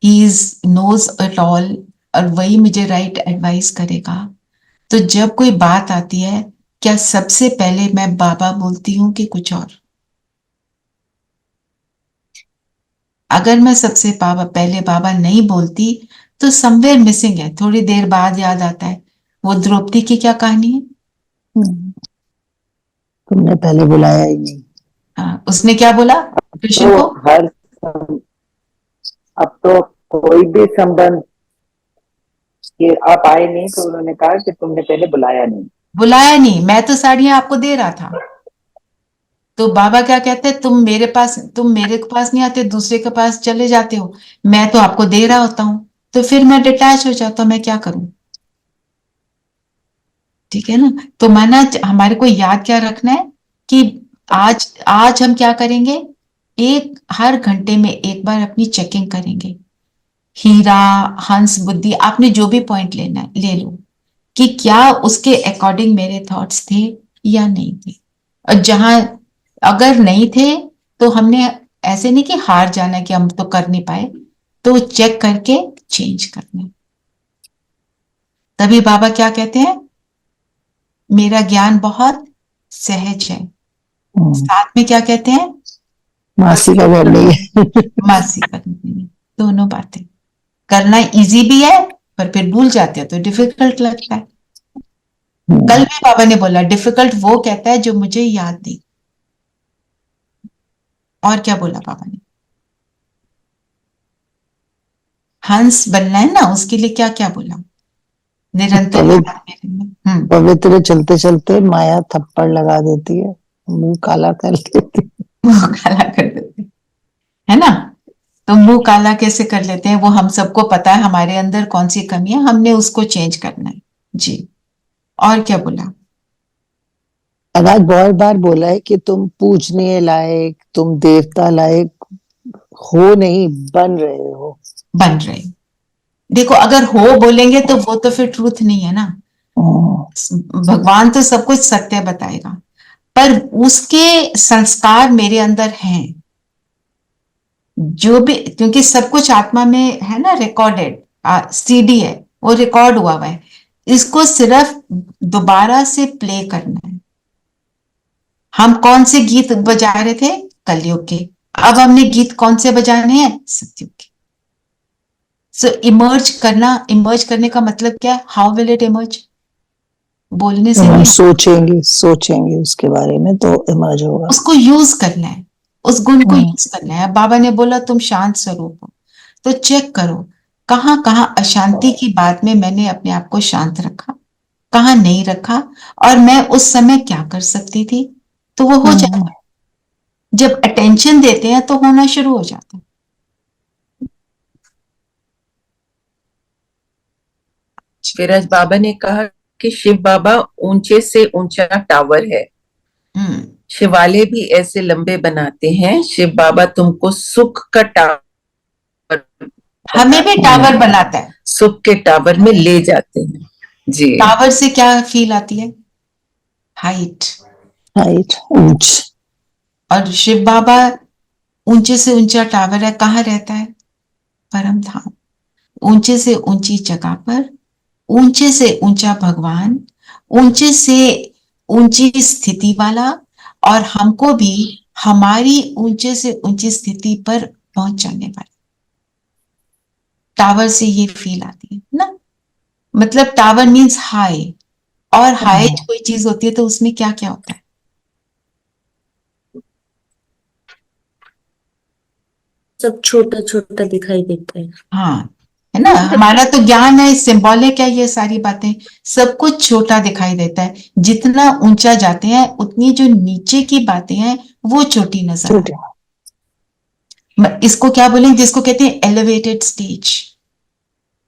A: he is knows it all, और वही मुझे राइट एडवाइस करेगा, तो जब कोई बात आती है, क्या सबसे पहले मैं बाबा बोलती हूँ कि कुछ और? अगर मैं सबसे पहले बाबा नहीं बोलती तो समवेयर मिसिंग है। थोड़ी देर बाद याद आता है, वो द्रौपदी की क्या कहानी है?
B: तुमने पहले बुलाया ही नहीं।
A: उसने क्या बोला कृष्ण
F: तो
A: को?
F: हर अब तो कोई भी संबंध कि आप आए नहीं तो उन्होंने कहा कि तुमने पहले बुलाया नहीं।
A: बुलाया नहीं, मैं तो साड़ियां आपको दे रहा था। तो बाबा क्या कहते हैं, तुम मेरे पास नहीं आते, दूसरे के पास चले जाते हो। मैं तो आपको दे रहा होता हूं, तो फिर मैं डिटैच हो जाता हूं, मैं क्या करूं? ठीक है ना? तो माना हमारे को याद क्या रखना है कि आज आज हम क्या करेंगे, हर घंटे में एक बार अपनी चेकिंग करेंगे। हीरा, हंस, बुद्धि, आपने जो भी पॉइंट लेना है ले लो, कि क्या उसके अकॉर्डिंग मेरे थॉट्स थे या नहीं थे। और जहां अगर नहीं थे तो हमने ऐसे नहीं कि हार जाना कि हम तो कर नहीं पाए, तो चेक करके चेंज करना। तभी बाबा क्या कहते हैं, मेरा ज्ञान बहुत सहज है। साथ में क्या कहते हैं,
B: मासी का घर नहीं है।
A: मासी करनी, दोनों बातें करना इजी भी है, पर फिर भूल जाते हो तो डिफिकल्ट लगता है। कल भी बाबा ने बोला डिफिकल्ट वो कहता है जो मुझे याद नहीं। और क्या बोला बाबा ने? हंस बनना है ना, उसके लिए क्या क्या बोला? निरंतर
B: पवित्र
A: याद मेरे में।
B: पवित्र चलते चलते माया थप्पड़ लगा देती है, मुंह काला कर लेती है।
A: मुंह काला कर देते है ना? तो मुंह काला कैसे कर लेते हैं, वो हम सबको पता है, हमारे अंदर कौन सी कमी है, हमने उसको चेंज करना है जी। और क्या बोला?
B: और आज बहुत बार बोला है कि तुम पूजनीय लायक, तुम देवता लायक हो नहीं, बन रहे हो।
A: बन रहे। देखो अगर हो बोलेंगे तो वो तो फिर ट्रूथ नहीं है ना। भगवान तो सब कुछ सत्य बताएगा, पर उसके संस्कार मेरे अंदर हैं जो भी, क्योंकि सब कुछ आत्मा में है ना, रिकॉर्डेड सीडी है, वो रिकॉर्ड हुआ है। इसको सिर्फ दोबारा से प्ले करना है। हम कौन से गीत बजा रहे थे? कलयुग के। अब हमने गीत कौन से बजाने हैं? सतयुग के। सो इमर्ज करने का मतलब क्या है? How will it emerge? बोलने से
B: हम
A: नहीं,
B: सोचेंगे उसके बारे में तो इमर्ज होगा।
A: उसको यूज करना है, उस गुण को यूज करना है। बाबा ने बोला तुम शांत स्वरूप हो, तो चेक करो कहां कहां अशांति की बात में मैंने अपने आप को शांत रखा, कहां नहीं रखा, और मैं उस समय क्या कर सकती थी, तो वो हो जाता है। जब अटेंशन देते हैं तो होना शुरू हो जाता है।
D: फिर आज बाबा ने कहा कि शिव बाबा ऊंचे से ऊंचा टावर है,
A: हम्म।
D: शिवालय भी ऐसे लंबे बनाते हैं। शिव बाबा तुमको सुख का टावर
A: हमें भी टावर बनाता है।
D: सुख के टावर में ले जाते हैं जी।
A: टावर से क्या फील आती है? हाइट।
B: हाइट, ऊंच।
A: और शिव बाबा ऊंचे से ऊंचा टावर है, कहाँ रहता है? परम धाम। ऊंचे से ऊंची जगह पर, ऊंचे से ऊंचा भगवान, ऊंचे से ऊंची स्थिति वाला, और हमको भी हमारी ऊंचे से ऊंची स्थिति पर पहुंच जाने वाला। टावर से ये फील आती है ना, मतलब टावर मीन्स हाई। और हाई कोई चीज होती है तो उसमें क्या क्या होता है?
H: सब छोटा छोटा दिखाई देता है।
A: हाँ, है ना, हमारा तो ज्ञान है, सिंबॉलिक है, ये सारी बातें सब कुछ छोटा दिखाई देता है। जितना ऊंचा जाते हैं उतनी जो नीचे की बातें हैं वो छोटी नजर आती हैं। इसको क्या बोलेंगे, जिसको कहते हैं एलिवेटेड स्टेज।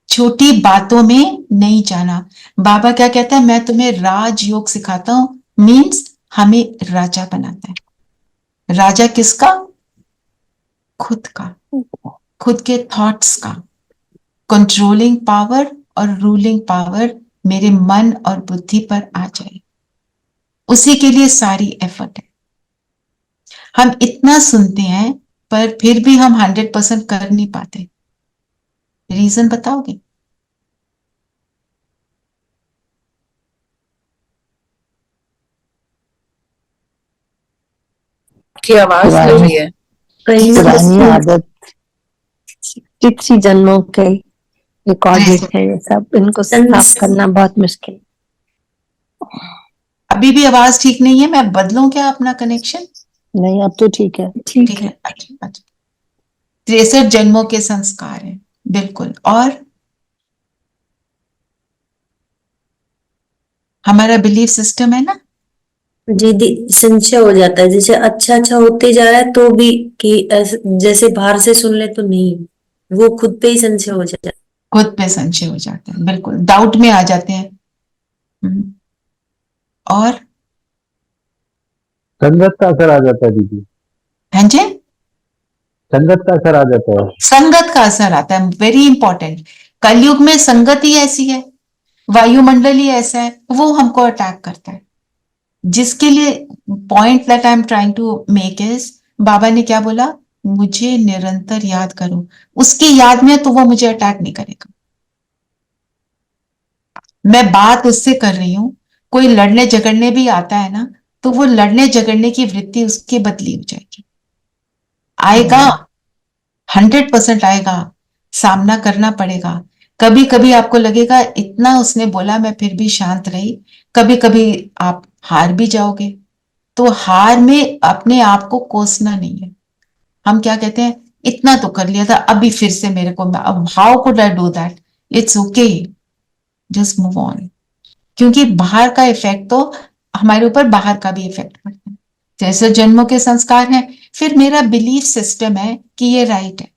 A: छोटी बातों में नहीं जाना। बाबा क्या कहता है, मैं तुम्हें राजयोग सिखाता हूं, मीन्स हमें राजा बनाता है। राजा किसका? खुद का, खुद के थॉट्स का। कंट्रोलिंग पावर और रूलिंग पावर मेरे मन और बुद्धि पर आ जाए, उसी के लिए सारी एफर्ट है। हम इतना सुनते हैं पर फिर भी हम 100% कर नहीं पाते। रीजन बताओगे?
D: की आवाज
B: पुरानी-
D: लो रही है।
H: कहीं
B: पुरानी आदत,
G: किसी जन्मों के रिकॉर्डेड है ये सब, इनको साफ
H: संस-
G: करना बहुत मुश्किल।
A: अभी भी आवाज ठीक नहीं है, मैं बदलूं क्या अपना कनेक्शन?
B: नहीं अब तो ठीक है।
H: ठीक
A: ठीक
H: है।
A: है, अच्छा अच्छा। 63 जन्मों के संस्कार हैं, बिल्कुल। और हमारा बिलीफ सिस्टम है ना,
H: संशय हो जाता है, जैसे अच्छा अच्छा होते जा रहा है तो भी कि जैसे बाहर से सुन ले तो नहीं, वो खुद पे ही संशय हो जाता है।
A: खुद पे संशय हो जाता है, बिल्कुल डाउट में आ जाते हैं। और
I: संगत का असर आ जाता है दीदी,
A: हाँ जी,
I: संगत का असर आ जाता है।
A: संगत का असर आता है, वेरी इंपॉर्टेंट। कलयुग में संगत ही ऐसी है, वायुमंडल ही ऐसा है, वो हमको अटैक करता है। जिसके लिए point that I am trying to make is, बाबा ने क्या बोला, मुझे निरंतर याद करो। उसकी याद में तो वो मुझे अटैक नहीं करेगा। मैं बात उससे कर रही हूं, कोई लड़ने झगड़ने भी आता है ना, तो वो लड़ने झगड़ने की वृत्ति उसकी बदली हो जाएगी। आएगा, 100% आएगा, सामना करना पड़ेगा। कभी कभी आपको लगेगा इतना उसने बोला मैं फिर भी शांत रही, कभी कभी आप हार भी जाओगे। तो हार में अपने आप को कोसना नहीं है। हम क्या कहते हैं, इतना तो कर लिया था, अभी फिर से मेरे को, how could I do that? It's okay, just move on. क्योंकि बाहर का इफेक्ट तो हमारे ऊपर बाहर का भी इफेक्ट पड़ता है। जैसे जन्मों के संस्कार हैं, फिर मेरा बिलीफ सिस्टम है कि ये राइट है,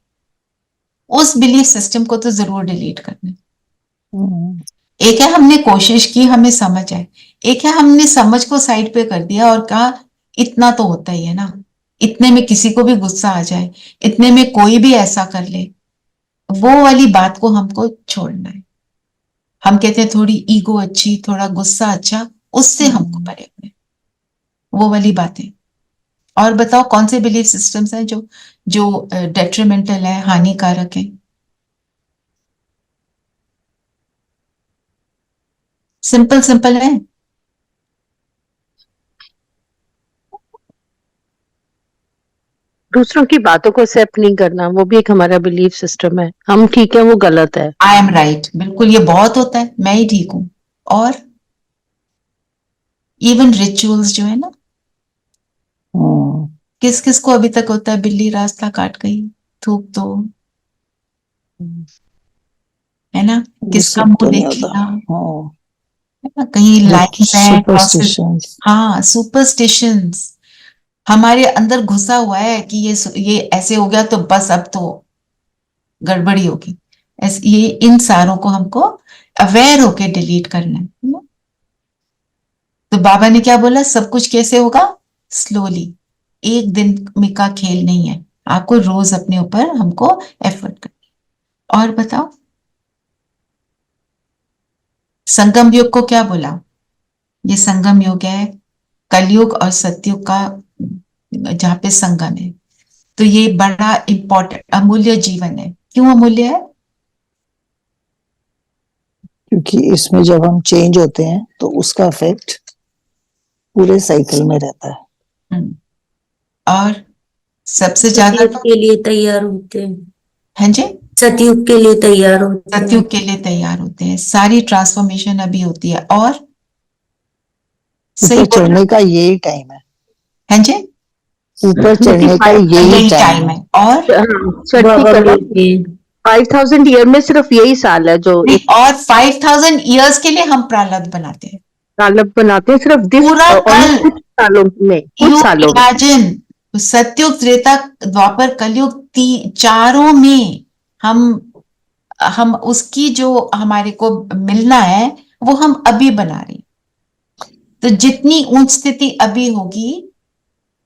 A: उस बिलीफ सिस्टम को तो जरूर डिलीट करना है। एक है हमने कोशिश की, हमें समझ आए। एक है हमने समझ को साइड पे कर दिया और कहा इतना तो होता ही है ना, इतने में किसी को भी गुस्सा आ जाए, इतने में कोई भी ऐसा कर ले। वो वाली बात को हमको छोड़ना है। हम कहते हैं थोड़ी ईगो अच्छी, थोड़ा गुस्सा अच्छा, उससे हमको परे हुए वो वाली बातें। और बताओ कौन से बिलीफ सिस्टम्स हैं जो जो डेट्रीमेंटल है, हानिकारक है? सिंपल सिंपल है।
G: दूसरों की बातों को एक्सेप्ट नहीं करना, वो भी एक हमारा बिलीफ सिस्टम है। हम ठीक है, वो गलत है।
A: आई एम राइट, बिल्कुल, ये बहुत होता है, मैं ही ठीक हूं। और इवन रिचुअल्स जो है ना, किस किस को अभी तक होता है, बिल्ली रास्ता काट गई, थूक दो, है ना, किसका मुंह देख लिया, है ना, कहीं लाइन्स है, क्रॉसेस। हाँ, सुपरस्टिशंस हमारे अंदर घुसा हुआ है कि ये ऐसे हो गया तो बस अब तो गड़बड़ी होगी। ये इन सारों को हमको अवेयर होके डिलीट करना है ना? तो बाबा ने क्या बोला, सब कुछ कैसे होगा? स्लोली, एक दिन में का खेल नहीं है, आपको रोज अपने ऊपर हमको एफर्ट करना। और बताओ संगम युग को क्या बोला? ये संगम युग है, कलयुग और सतयुग का, जहां पे संगम है। तो ये बड़ा इंपॉर्टेंट अमूल्य जीवन है। क्यों अमूल्य है?
B: क्योंकि इसमें जब हम चेंज होते हैं तो उसका इफेक्ट पूरे साइकिल में रहता है।
A: और सबसे ज्यादा
H: सतयुग के लिए तैयार होते हैं।
A: हाँ जी,
H: सतयुग के लिए तैयार होते हैं।
A: सतयुग के लिए तैयार होते हैं, सारी ट्रांसफॉर्मेशन अभी होती है। और सही
B: ऊपर चढ़ने का यही टाइम है।
A: हाँ जी,
B: ऊपर चढ़ने का यही
A: यही
B: टाइम
A: टाइम
B: है।
A: है। और
G: छठी
H: बाबा
G: कला
H: मिलते हैं।
G: 5000 ईयर में सिर्फ यही साल है जो
A: नहीं,
G: एक
A: और 5000 इयर्स के लिए हम प्रारब्ध बनाते हैं।
G: तालब बनाते हैं, सिर्फ दिस
A: पूरा
G: ओनली
A: कल
G: कुछ सालों में,
A: यू
G: कुछ सालों में।
A: इमेजिन, सतयुग, त्रेता, द्वापर, कलयुग, चारों में हम उसकी जो हमारे को मिलना है वो हम अभी बना रहे हैं। तो जितनी ऊंच स्थिति अभी होगी,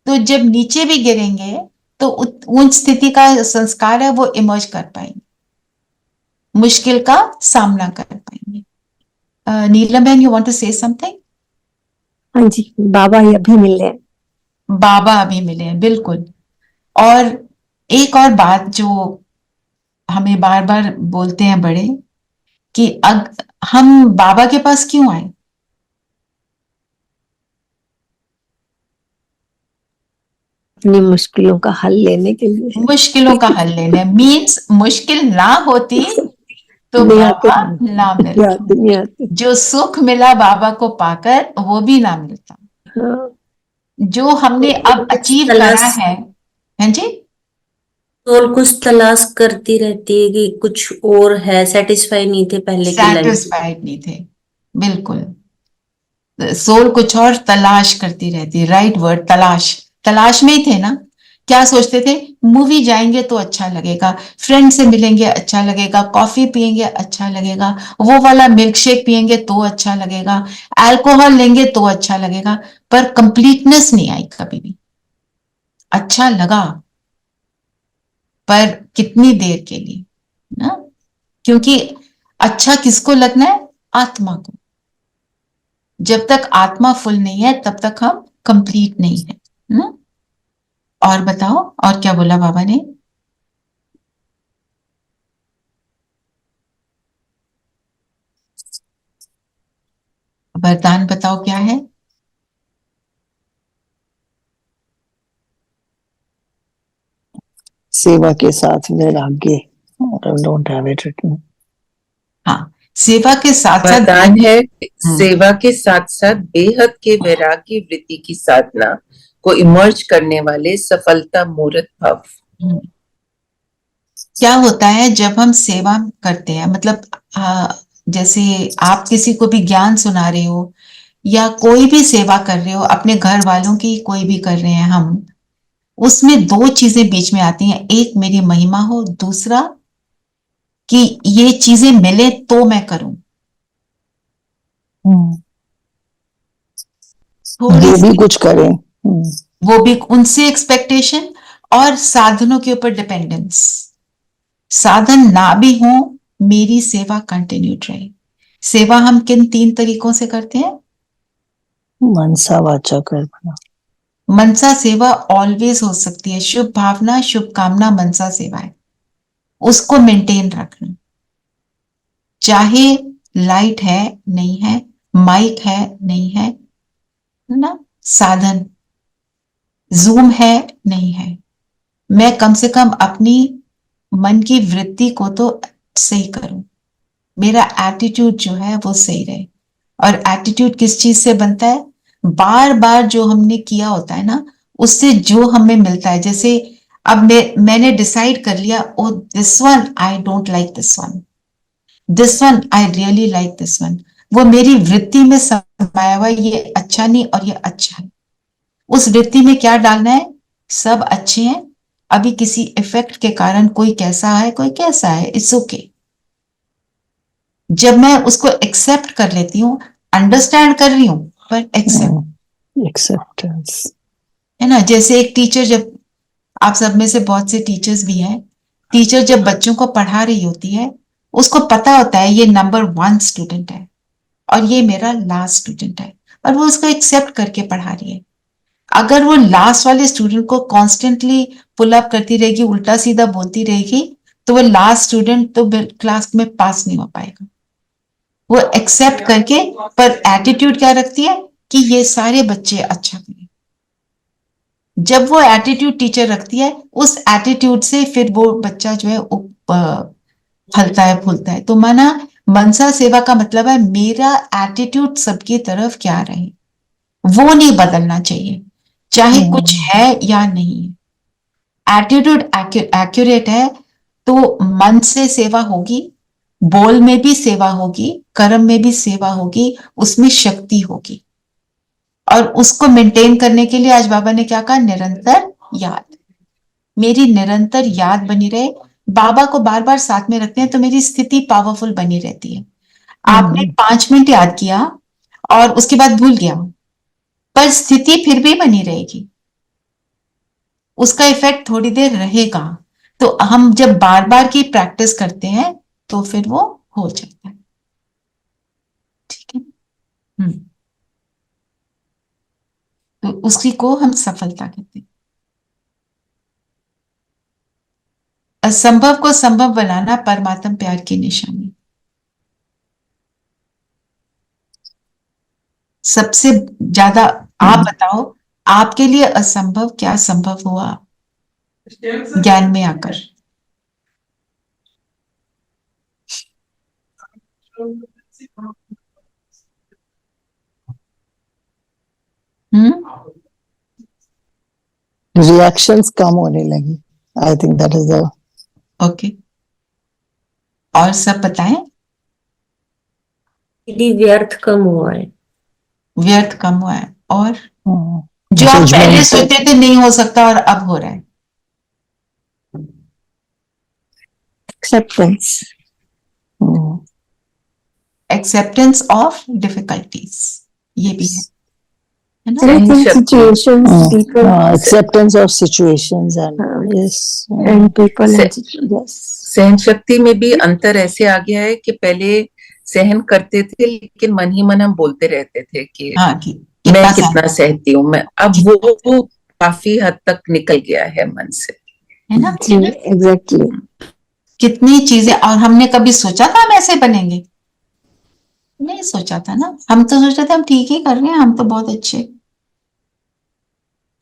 A: तो जब नीचे भी गिरेंगे तो ऊंच स्थिति का संस्कार है वो इमर्ज कर पाएंगे, मुश्किल का सामना कर पाएंगे। नीलम बहन, you want to say something?
H: हाँ जी, बाबा ही अभी मिल रहे हैं।
A: बाबा अभी मिले हैं, बिल्कुल। और एक और बात जो हमें बार बार बोलते हैं बड़े, कि हम बाबा के पास क्यों आए?
H: अपनी मुश्किलों का हल लेने के लिए।
A: मुश्किलों का हल लेने, मीन्स मुश्किल ना होती तो
H: नहीं आते,
A: बाबा ना
H: नहीं
A: मिलता।
H: आते, नहीं आते।
A: जो सुख मिला बाबा को पाकर वो भी ना मिलता।
H: हाँ,
A: जो हमने अब
H: कुछ
A: अचीव
H: तलाश,
A: करा है। हाँ जी,
H: सोल कुछ तलाश करती रहती है कि कुछ और है, सेटिस्फाई नहीं थे पहले की लाइफ।
A: सेटिस्फाइड नहीं थे, बिल्कुल। सोल कुछ और तलाश करती रहती, राइट वर्ड, तलाश। तलाश में ही थे ना। क्या सोचते थे? मूवी जाएंगे तो अच्छा लगेगा, फ्रेंड से मिलेंगे अच्छा लगेगा, कॉफी पियेंगे अच्छा लगेगा, वो वाला मिल्क शेक पियेंगे तो अच्छा लगेगा, अल्कोहल लेंगे तो अच्छा लगेगा। पर कंप्लीटनेस नहीं आई कभी भी। अच्छा लगा, पर कितनी देर के लिए ना। क्योंकि अच्छा किसको लगना है? आत्मा को। जब तक आत्मा फुल नहीं है तब तक हम कंप्लीट नहीं है ना। और बताओ, और क्या बोला बाबा ने? वरदान बताओ क्या है?
B: सेवा के साथ वैराग्य। I don't have it written.
A: हाँ, सेवा के साथ साथ
D: वरदान है सेवा के साथ साथ बेहद के वैराग्य वृत्ति की साधना को इमर्ज करने वाले सफलता मूर्त भाव।
A: क्या होता है जब हम सेवा करते हैं, मतलब जैसे आप किसी को भी ज्ञान सुना रहे हो या कोई भी सेवा कर रहे हो, अपने घर वालों की कोई भी कर रहे हैं हम, उसमें दो चीजें बीच में आती हैं। एक, मेरी महिमा हो, दूसरा कि ये चीजें मिले तो मैं करूं। थोड़ी
B: वो भी
A: सी
B: कुछ करें।
A: वो भी उनसे एक्सपेक्टेशन, और साधनों के ऊपर डिपेंडेंस। साधन ना भी हो, मेरी सेवा कंटिन्यूड रहे। सेवा हम किन 3 तरीकों से करते हैं?
B: मनसा वाचा कर्मणा।
A: मनसा सेवा ऑलवेज हो सकती है। शुभ भावना, शुभ कामना, मनसा सेवा है, उसको मेंटेन रखना। चाहे लाइट है नहीं है, माइक है नहीं है ना, साधन जूम है नहीं है, मैं कम से कम अपनी मन की वृत्ति को तो सही करूं। मेरा एटीट्यूड जो है वो सही रहे। और एटीट्यूड किस चीज से बनता है? बार बार जो हमने किया होता है ना, उससे जो हमें मिलता है। जैसे अब मैंने डिसाइड कर लिया, oh this one I don't like, this one I really like this one. वो मेरी वृत्ति में समाया हुआ, ये अच्छा नहीं और ये अच्छा है। उस वृत्ति में क्या डालना है? सब अच्छे हैं, अभी किसी इफेक्ट के कारण कोई कैसा है कोई कैसा है, इट्स ओके। जब मैं उसको एक्सेप्ट कर लेती हूँ, अंडरस्टैंड कर रही हूं, पर एक्सेप्ट,
B: एक्सेप्टेंस
A: है ना। जैसे एक टीचर, जब आप सब में से बहुत से टीचर्स भी हैं, टीचर जब बच्चों को पढ़ा रही होती है, उसको पता होता है ये नंबर 1 स्टूडेंट है और ये मेरा लास्ट स्टूडेंट है, और वो उसको एक्सेप्ट करके पढ़ा रही है। अगर वो लास्ट वाले स्टूडेंट को कॉन्स्टेंटली पुल अप करती रहेगी, उल्टा सीधा बोलती रहेगी, तो वो लास्ट स्टूडेंट तो क्लास में पास नहीं हो पाएगा। वो एक्सेप्ट करके, पर एटीट्यूड क्या रखती है? कि ये सारे बच्चे अच्छा करें। जब वो एटीट्यूड टीचर रखती है, उस एटीट्यूड से फिर वो बच्चा जो है फलता है, फूलता है। तो माना मनसा सेवा का मतलब है मेरा एटीट्यूड सबकी तरफ क्या रहे, वो नहीं बदलना चाहिए। चाहे कुछ है या नहीं है। एटीट्यूड एक्यूरेट है तो मन से सेवा होगी, बोल में भी सेवा होगी, कर्म में भी सेवा होगी, उसमें शक्ति होगी। और उसको मेंटेन करने के लिए आज बाबा ने क्या कहा, निरंतर याद। मेरी निरंतर याद बनी रहे, बाबा को बार बार साथ में रखते हैं तो मेरी स्थिति पावरफुल बनी रहती है। आपने 5 मिनट याद किया और उसके बाद भूल गया, पर स्थिति फिर भी बनी रहेगी, उसका इफेक्ट थोड़ी देर रहेगा। तो हम जब बार बार की प्रैक्टिस करते हैं तो फिर वो हो जाता है। ठीक है। तो उसी को हम सफलता कहते हैं। असंभव को संभव बनाना परमात्म प्यार की निशानी। सबसे ज्यादा आप बताओ, आपके लिए असंभव क्या संभव हुआ ज्ञान में आकर?
B: रिएक्शंस कम होने लगी। I think that is the
A: okay. और सब बताएं।
H: दीदी व्यर्थ कम हुआ है।
A: व्यर्थ कम हुआ है, और जो आप पहले सोचते थे नहीं हो सकता और अब हो रहा है।
B: एक्सेप्टेंस,
A: एक्सेप्टेंस ऑफ डिफिकल्टीज, ये भी है ना?
B: Acceptance of situations and yes
G: And people and
D: सहन शक्ति में भी अंतर ऐसे आ गया है कि पहले सहन करते थे लेकिन मन ही मन हम बोलते रहते थे कि
A: हाँ,
D: मैं कितना सहती हूँ मैं, अब वो काफी हद तक निकल गया है मन से,
A: है ना?
B: एग्जैक्टली।
A: कितनी चीजें, और हमने कभी सोचा था हम ऐसे बनेंगे? नहीं सोचा था ना। हम तो सोचते थे हम ठीक ही कर रहे हैं, हम तो बहुत अच्छे।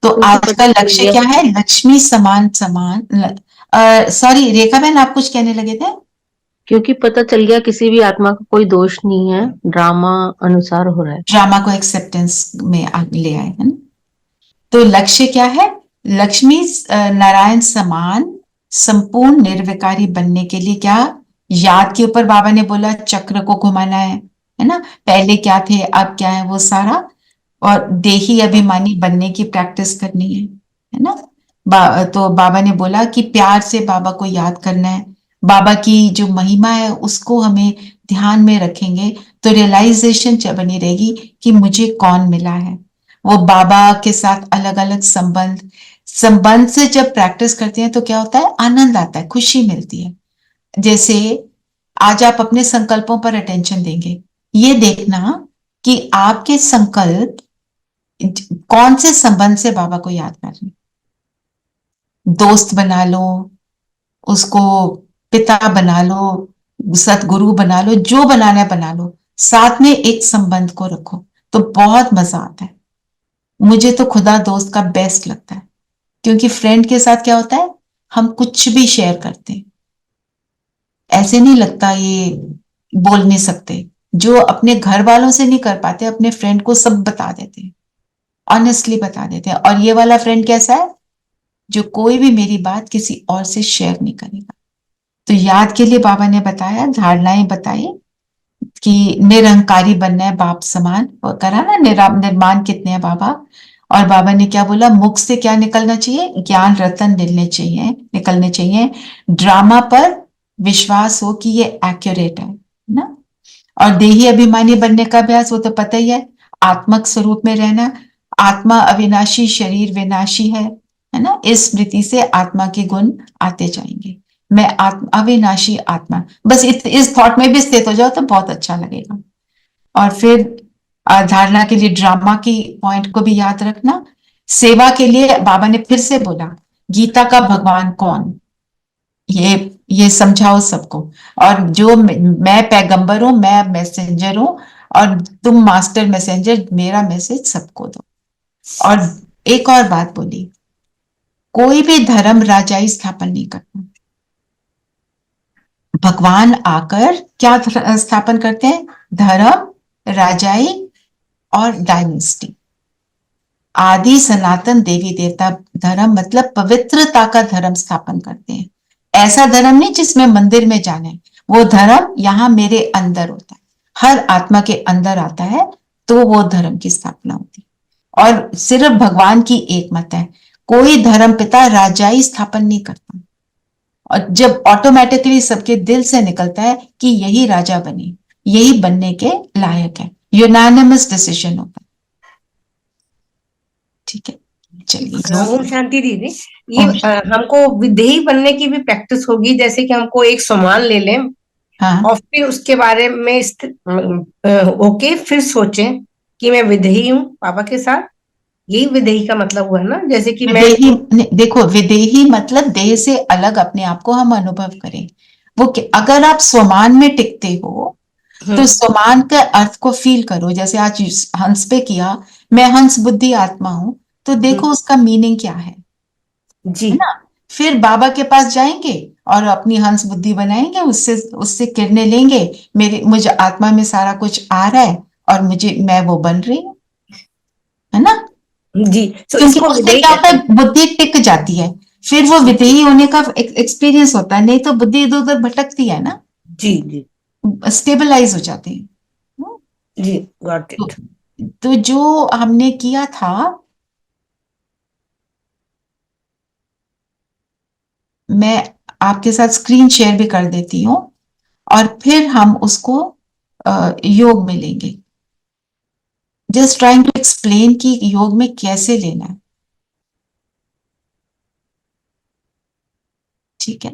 A: तो आज का लक्ष्य क्या है? लक्ष्मी समान समान। सॉरी रेखा बहन, आप कुछ कहने लगे थे?
C: क्योंकि पता चल गया किसी भी आत्मा का कोई दोष नहीं है, ड्रामा अनुसार हो रहा है।
A: ड्रामा को एक्सेप्टेंस में ले आए, है ना? तो लक्ष्य क्या है? लक्ष्मी नारायण समान संपूर्ण निर्विकारी बनने के लिए क्या, याद के ऊपर बाबा ने बोला चक्र को घुमाना है ना? पहले क्या थे अब क्या है वो सारा, और देही अभिमानी बनने की प्रैक्टिस करनी है ना? तो बाबा ने बोला कि प्यार से बाबा को याद करना है, बाबा की जो महिमा है उसको हमें ध्यान में रखेंगे तो रियलाइजेशन बनी रहेगी कि मुझे कौन मिला है। वो बाबा के साथ अलग अलग संबंध से जब प्रैक्टिस करते हैं तो क्या होता है, आनंद आता है, खुशी मिलती है। जैसे आज आप अपने संकल्पों पर अटेंशन देंगे, ये देखना कि आपके संकल्प कौन से संबंध से बाबा को याद कर रहे हैं। दोस्त बना लो, उसको पिता बना लो, सतगुरु बना लो, जो बनाना है बना लो, साथ में एक संबंध को रखो तो बहुत मजा आता है। मुझे तो खुदा दोस्त का बेस्ट लगता है, क्योंकि फ्रेंड के साथ क्या होता है, हम कुछ भी शेयर करते हैं। ऐसे नहीं लगता ये बोल नहीं सकते, जो अपने घर वालों से नहीं कर पाते अपने फ्रेंड को सब बता देते हैं, ऑनेस्टली बता देते हैं। और ये वाला फ्रेंड कैसा है, जो कोई भी मेरी बात किसी और से शेयर नहीं करेगा। तो याद के लिए बाबा ने बताया, धारणाएं बताई कि निरहंकारी बनना है बाप समान, वो करा ना, निर्माण कितने हैं बाबा। और बाबा ने क्या बोला, मुख से क्या निकलना चाहिए, ज्ञान रतन निकलने चाहिए। ड्रामा पर विश्वास हो कि ये एक्यूरेट है ना। और देही अभिमानी बनने का अभ्यास, वो तो पता ही है, आत्मक स्वरूप में रहना। आत्मा अविनाशी, शरीर विनाशी है ना। इस स्मृति से आत्मा के गुण आते जाएंगे। मैं अविनाशी आत्मा, बस इस थॉट में भी स्थित हो जाओ तो बहुत अच्छा लगेगा। और फिर धारणा के लिए ड्रामा की पॉइंट को भी याद रखना। सेवा के लिए बाबा ने फिर से बोला, गीता का भगवान कौन, ये समझाओ सबको। और जो मैं पैगंबर हूं, मैं मैसेंजर हूं, और तुम मास्टर मैसेंजर, मेरा मैसेज सबको दो। और एक और बात बोली, कोई भी धर्म राजाई स्थापन नहीं करता। भगवान आकर क्या स्थापन करते हैं, धर्म, राजाई और डायनेस्टी। आदि सनातन देवी देवता धर्म मतलब पवित्रता का धर्म स्थापन करते हैं। ऐसा धर्म नहीं जिसमें मंदिर में जाना है, वो धर्म यहाँ मेरे अंदर होता है, हर आत्मा के अंदर आता है, तो वो धर्म की स्थापना होती है। और सिर्फ भगवान की एक मत है, कोई धर्म पिता राजाई स्थापन नहीं करता, और जब ऑटोमेटिकली सबके दिल से निकलता है कि यही राजा बने, यही बनने के लायक है, यूनानिमस डिसीजन होता है। ठीक है, चलिए।
J: ओम शांति दीदी। ये
A: ओम
J: हमको विदेही बनने की भी प्रैक्टिस होगी, जैसे कि हमको एक सामान ले लें
A: हाँ,
J: और फिर उसके बारे में ओके फिर सोचें कि मैं विदेही हूँ पापा के साथ, यही विदेही का मतलब हुआ ना। जैसे कि मैं
A: विदेही देखो, विदेही मतलब देह से अलग अपने आप को हम अनुभव करें। वो अगर आप स्वमान में टिकते हो तो स्वमान के अर्थ को फील करो। जैसे आज हंस पे किया, मैं हंस बुद्धि आत्मा हूं, तो देखो उसका मीनिंग क्या है
J: जी
A: ना। फिर बाबा के पास जाएंगे और अपनी हंस बुद्धि बनाएंगे, उससे उससे किरणें लेंगे, मुझे आत्मा में सारा कुछ आ रहा है और मैं वो बन रही हूँ, है ना।
J: जी। तो
A: क्योंकि
J: इसको
A: उससे
J: विदेही
A: क्या होता
J: कहते
A: है, बुद्धि टिक जाती है, फिर वो विदेही होने का एक्सपीरियंस होता है। नहीं तो बुद्धि इधर उधर भटकती है ना,
J: हैं। जी जी
A: स्टेबलाइज हो जाते हैं। हम्म,
J: जी, गॉट
A: तो,
J: इट।
A: तो जो हमने किया था, मैं आपके साथ स्क्रीन शेयर भी कर देती हूँ, और फिर हम उसको योग में लेंगे। जस्ट ट्राइंग टू एक्सप्लेन कि योग में कैसे लेना है। ठीक है।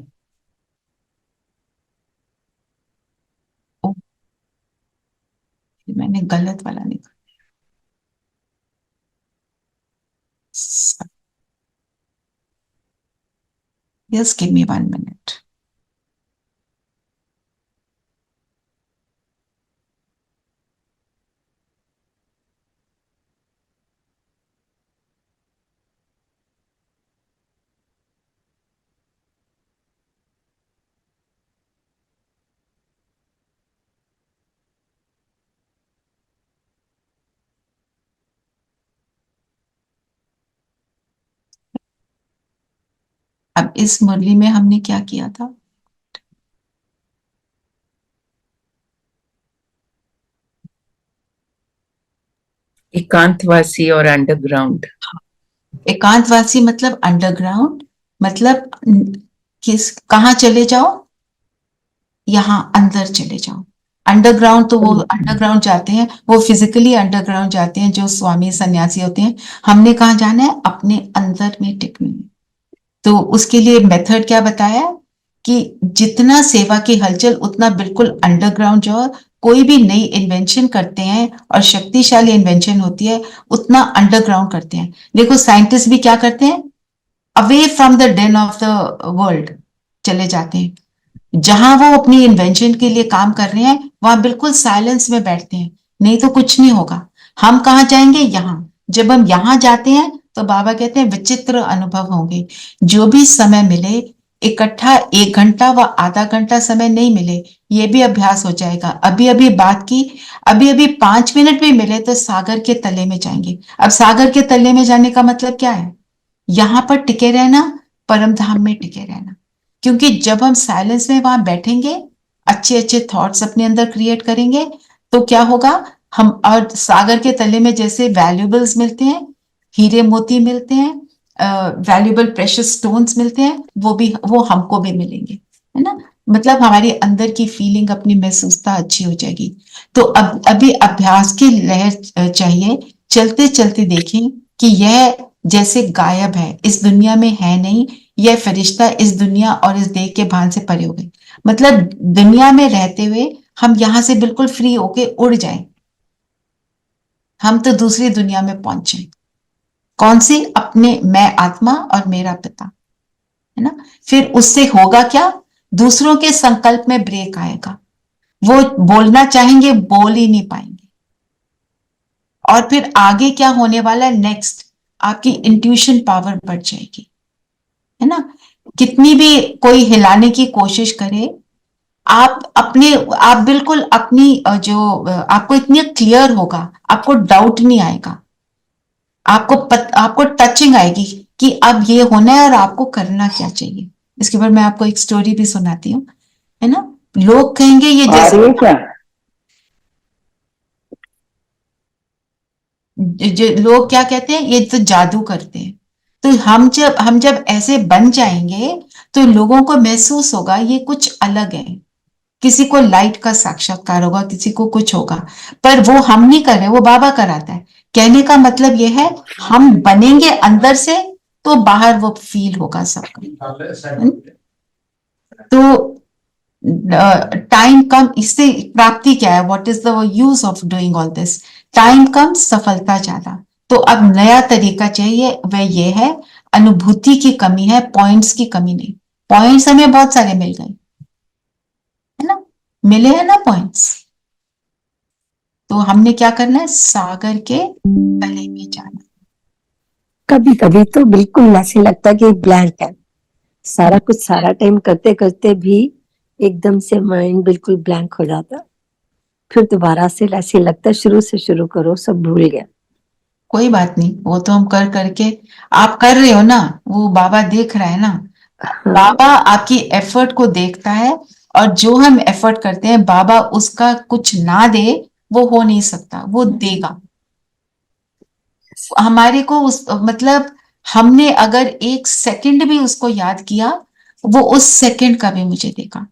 A: ओ, मैंने गलत वाला निकाला। Just give me 1 minute. अब इस मुरली में हमने क्या किया था?
D: एकांतवासी और अंडरग्राउंड।
A: एकांतवासी मतलब अंडरग्राउंड, मतलब कहाँ चले जाओ, यहाँ अंदर चले जाओ। अंडरग्राउंड तो वो अंडरग्राउंड जाते हैं, वो फिजिकली अंडरग्राउंड जाते हैं जो स्वामी सन्यासी होते हैं। हमने कहाँ जाना है? अपने अंदर में टिकने में। तो उसके लिए मेथड क्या बताया कि जितना सेवा की हलचल उतना बिल्कुल अंडरग्राउंड जाओ। कोई भी नई इन्वेंशन करते हैं और शक्तिशाली इन्वेंशन होती है, उतना अंडरग्राउंड करते हैं। देखो साइंटिस्ट भी क्या करते हैं, away from the Dane of the world चले जाते हैं। जहां वो अपनी इन्वेंशन के लिए काम कर रहे हैं वहां बिल्कुल साइलेंस में बैठते हैं, नहीं तो कुछ नहीं होगा। हम कहाँ जाएंगे? यहाँ। जब हम यहाँ जाते हैं तो बाबा कहते हैं विचित्र अनुभव होंगे। जो भी समय मिले, इकट्ठा 1 घंटा व आधा घंटा समय नहीं मिले, ये भी अभ्यास हो जाएगा। अभी अभी बात की, अभी अभी 5 मिनट भी मिले तो सागर के तले में जाएंगे। अब सागर के तले में जाने का मतलब क्या है? यहां पर टिके रहना, परम धाम में टिके रहना। क्योंकि जब हम साइलेंस में वहां बैठेंगे, अच्छे अच्छे थॉट्स अपने अंदर क्रिएट करेंगे, तो क्या होगा, हम और सागर के तले में जैसे वैल्यूबल्स मिलते हैं, हीरे मोती मिलते हैं, वैल्यूबल प्रेशियस स्टोन्स मिलते हैं, वो हमको भी मिलेंगे, है ना। मतलब हमारी अंदर की फीलिंग, अपनी महसूसता अच्छी हो जाएगी। तो अब अभी अभ्यास की लहर चाहिए। चलते चलते देखें कि यह जैसे गायब है, इस दुनिया में है नहीं, यह फरिश्ता इस दुनिया और इस देह के भान से परे हो गए। मतलब दुनिया में रहते हुए हम यहां से बिल्कुल फ्री होके उड़ जाएं, हम तो दूसरी दुनिया में पहुंचे। कौन सी? अपने मैं आत्मा और मेरा पिता, है ना। फिर उससे होगा क्या? दूसरों के संकल्प में ब्रेक आएगा। वो बोलना चाहेंगे, बोल ही नहीं पाएंगे। और फिर आगे क्या होने वाला है नेक्स्ट, आपकी इंट्यूशन पावर बढ़ जाएगी, है ना। कितनी भी कोई हिलाने की कोशिश करे, आप बिल्कुल अपनी आपको इतनी क्लियर होगा, आपको डाउट नहीं आएगा। आपको टचिंग आएगी कि अब ये होना है और आपको करना क्या चाहिए। इसके बाद मैं आपको एक स्टोरी भी सुनाती हूँ, है ना। लोग कहेंगे ये
F: आ
A: जैसे
F: रही है क्या?
A: जो लोग क्या कहते हैं, ये तो जादू करते हैं। तो हम जब ऐसे बन जाएंगे तो लोगों को महसूस होगा ये कुछ अलग है। किसी को लाइट का साक्षात्कार होगा, किसी को कुछ होगा, पर वो हम नहीं कर रहे, वो बाबा कराता है। कहने का मतलब ये है, हम बनेंगे अंदर से तो बाहर वो फील होगा सबका। तो टाइम कम, इससे प्राप्ति क्या है, what is the use of doing all this. Time कम, सफलता ज्यादा। तो अब नया तरीका चाहिए, वह ये है, अनुभूति की कमी है, पॉइंट्स की कमी नहीं। पॉइंट्स हमें बहुत सारे मिल गए, है ना, मिले हैं ना पॉइंट्स। तो हमने क्या करना है, सागर के तले में जाना।
K: कभी कभी तो बिल्कुल ऐसे लगता है कि ब्लैंक है, सारा कुछ सारा टाइम करते करते भी एकदम से माइंड बिल्कुल ब्लैंक हो जाता है। फिर दोबारा से ऐसे लगता है शुरू से शुरू करो, सब भूल गया।
A: कोई बात नहीं, वो तो हम कर करके, आप कर रहे हो ना, वो बाबा देख रहा है ना।
K: हाँ,
A: बाबा आपकी एफर्ट को देखता है, और जो हम एफर्ट करते हैं बाबा उसका कुछ ना दे, वो हो नहीं सकता, वो देगा हमारे को। उस मतलब हमने अगर एक सेकंड भी उसको याद किया, वो उस सेकंड का भी मुझे देगा।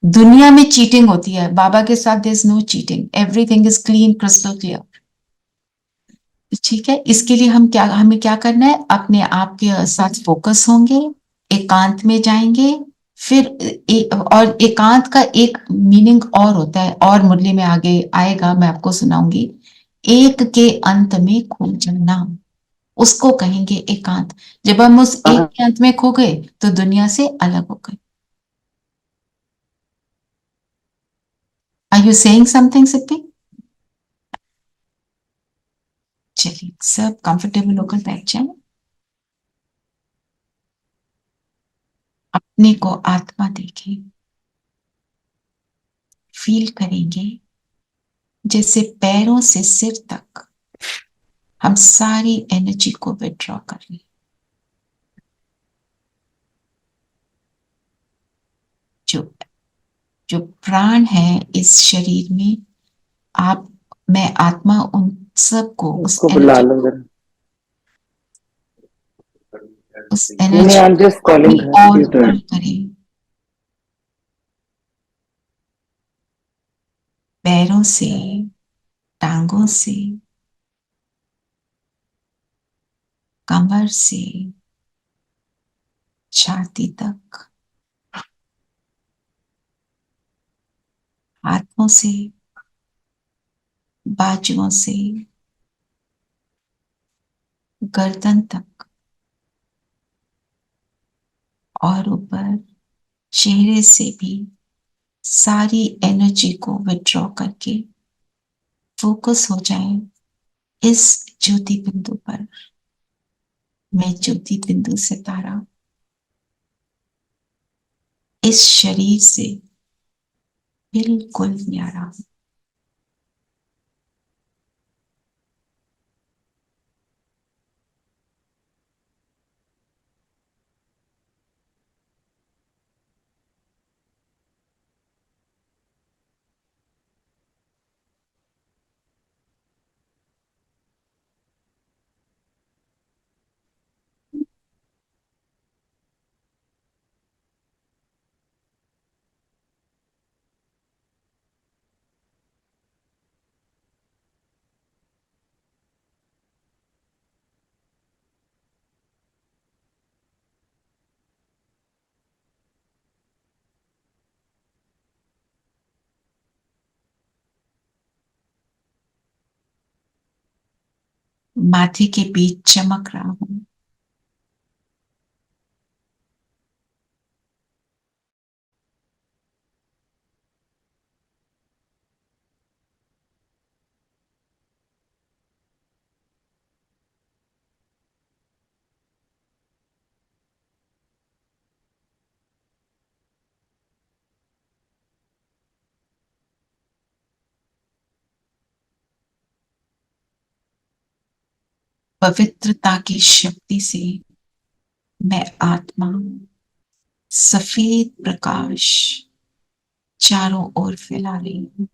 A: दुनिया में चीटिंग होती है, बाबा के साथ there is no cheating, everything is clean, crystal clear. ठीक है, इसके लिए हमें क्या करना है, अपने आप के साथ फोकस होंगे, एकांत में जाएंगे। फिर और एकांत का एक मीनिंग और होता है, और मुरली में आगे आएगा, मैं आपको सुनाऊंगी। एक के अंत में खो जाना, उसको कहेंगे एकांत। जब हम उस एक के अंत में खो गए तो दुनिया से अलग हो गए। Are you saying something Sippy? चलिए, सब कंफर्टेबल होकर बैठ जाए। अपने को आत्मा देखें, फील करेंगे जैसे पैरों से सिर तक हम सारी एनर्जी को विड्रॉ कर लें। जो जो प्राण है इस शरीर में, आप, मैं आत्मा, उन सबको, उस
F: उसको बुला
A: एनर्जी,
F: लो जरा।
A: उस
F: नहीं,
A: एनर्जी
F: आई एम जस्ट
A: अपनी
F: calling her,
A: or
F: please
A: pull
F: don't.
A: करें। पैरों से, टांगों से, कमर से, छाती तक, हाथों से, बाजुओं से, गर्दन तक, और ऊपर चेहरे से भी सारी एनर्जी को विड्रॉ करके फोकस हो जाए इस ज्योति बिंदु पर। मैं ज्योति बिंदु सितारा इस शरीर से बिल्कुल न्यारा हूं। माथे के बीच चमक रहा हूं। पवित्रता की शक्ति से मैं आत्मा सफेद प्रकाश चारों ओर फैला रही हूं।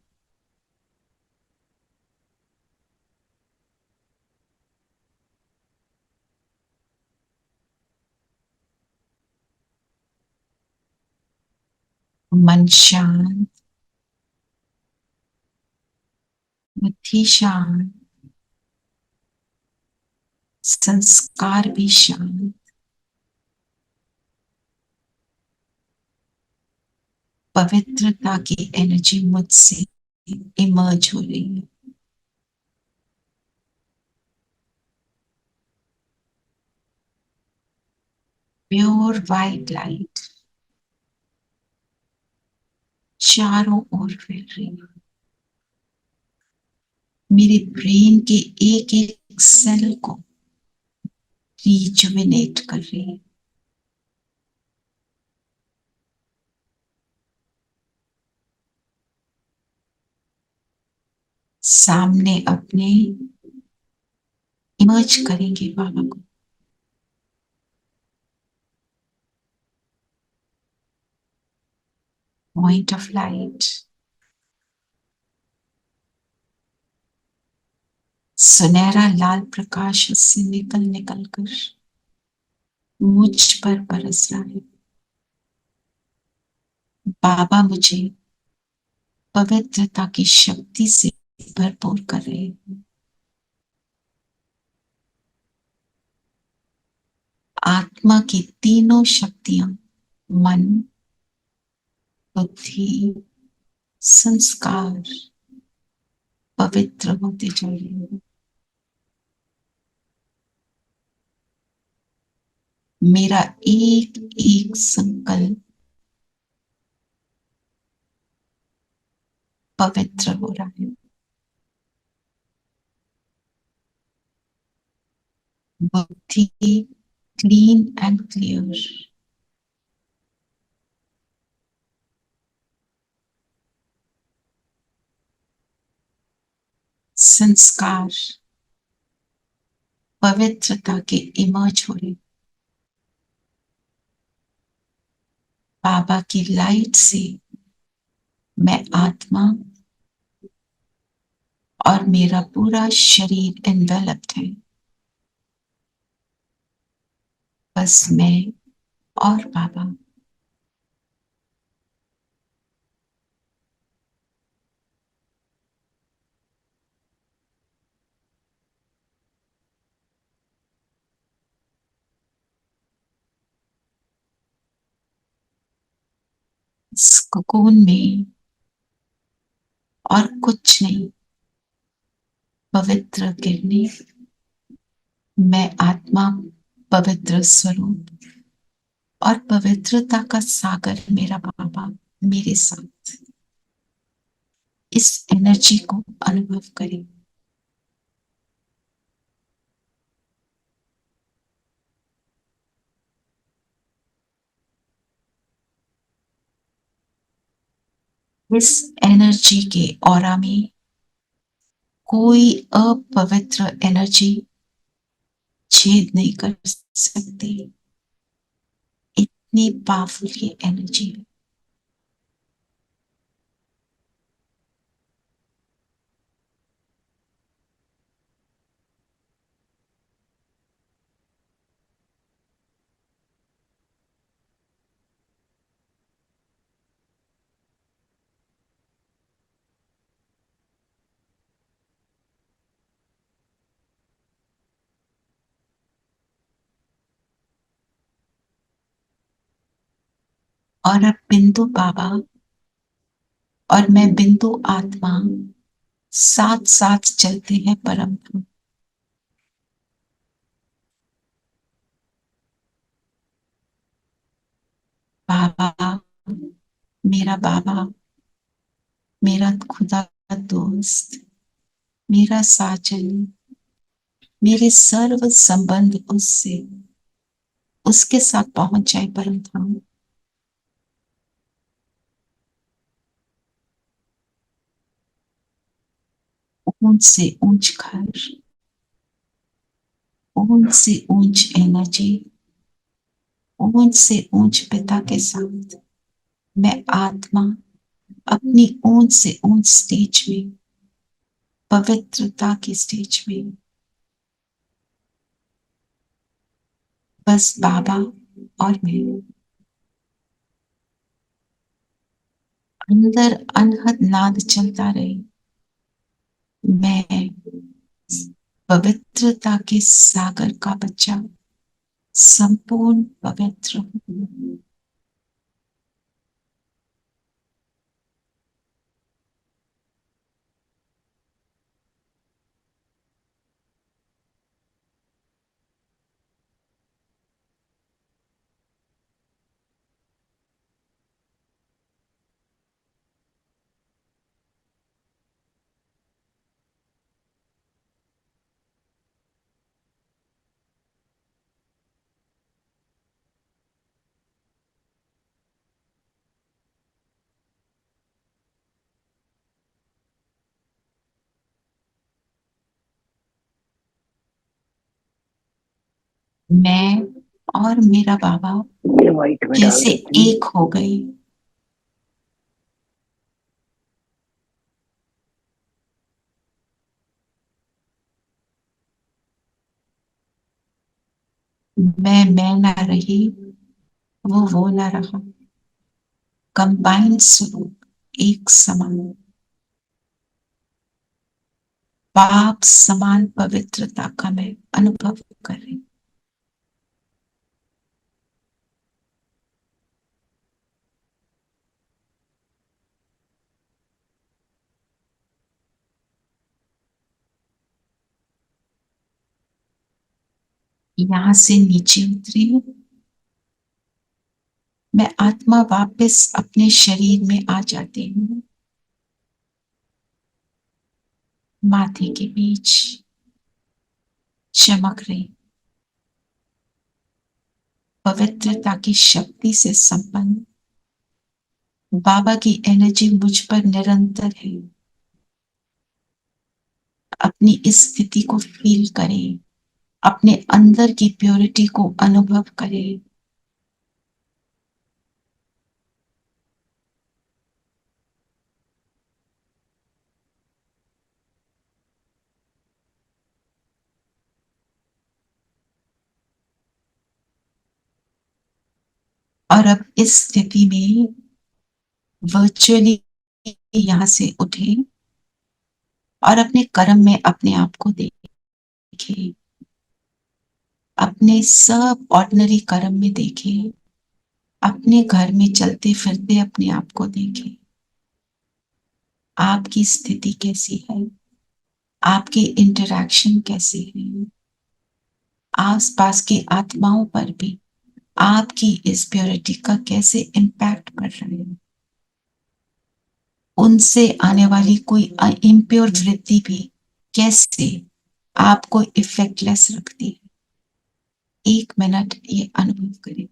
A: मन शांत, बुद्धि शांत, संस्कार भी शांत। पवित्रता की एनर्जी मुझसे इमर्ज हो रही है। प्योर वाइट लाइट चारों ओर फैल रही है। मेरे ब्रेन के एक एक सेल को रिजुविनेट कर रही है। सामने अपने इमर्ज करेंगे बाबा को। पॉइंट ऑफ लाइट, सुनहरा लाल प्रकाश उससे निकल निकल कर मुझ पर बरस रहा है। बाबा मुझे पवित्रता की शक्ति से भरपूर कर रहे हैं। आत्मा की तीनों शक्तियां, मन, बुद्धि, संस्कार पवित्र होते जा रहे हैं। मेरा एक एक संकल्प पवित्र हो रहा है। बुद्धि क्लीन एंड क्लियर। संस्कार पवित्रता के इमर्ज हो रहे। बाबा की लाइट से मैं आत्मा और मेरा पूरा शरीर एनवेलप्ड है। बस मैं और बाबा। इस सुकून में और कुछ नहीं, पवित्र किरणें, मैं आत्मा, पवित्र स्वरूप और पवित्रता का सागर मेरा बाबा मेरे साथ। इस एनर्जी को अनुभव करें। इस एनर्जी के ऑरा में कोई अपवित्र एनर्जी छेद नहीं कर सकती। इतनी पावरफुल ये एनर्जी है। और अब बिंदु बाबा और मैं बिंदु आत्मा साथ साथ चलते हैं परम धाम। बाबा, मेरा बाबा, मेरा खुदा का दोस्त, मेरा साजन, मेरे सर्व संबंध उससे, उसके साथ पहुंच जाए परम धाम। ऊंच से ऊंच घर, ऊंच से ऊंच एनर्जी, ऊंच से ऊंच पिता के साथ मैं आत्मा अपनी ऊंच से ऊंच स्टेज में, पवित्रता की स्टेज में, बस बाबा और मैं। अंदर अनहद नाद चलता रहे, मैं पवित्रता के सागर का बच्चा, संपूर्ण पवित्र हूँ। मैं और मेरा बाबा
F: ये व्हाइट में डाल
A: जैसे
F: देती हूँ।
A: एक हो गए। मैं ना रही, वो ना रहा। कंबाइंड स्वरूप एक समान, बाप समान पवित्रता का मैं अनुभव कर रही। यहां से नीचे उतरी हूं, मैं आत्मा वापस अपने शरीर में आ जाती हूँ। माथे के बीच चमक रही पवित्रता की शक्ति से संपन्न बाबा की एनर्जी मुझ पर निरंतर है। अपनी इस स्थिति को फील करें, अपने अंदर की प्योरिटी को अनुभव करें। और अब इस स्थिति में वर्चुअली यहां से उठे और अपने कर्म में अपने आप को देखें। अपने सब ऑर्डिनरी कर्म में देखें। अपने घर में चलते फिरते अपने आप को देखें। आपकी स्थिति कैसी है, आपके इंटरैक्शन कैसे हैं, आसपास की आत्माओं पर भी आपकी इस प्योरिटी का कैसे इम्पैक्ट पड़ रहा है। उनसे आने वाली कोई इम्प्योर वृत्ति भी कैसे आपको इफेक्टलेस रखती है। 1 मिनट ये अनुभव करें।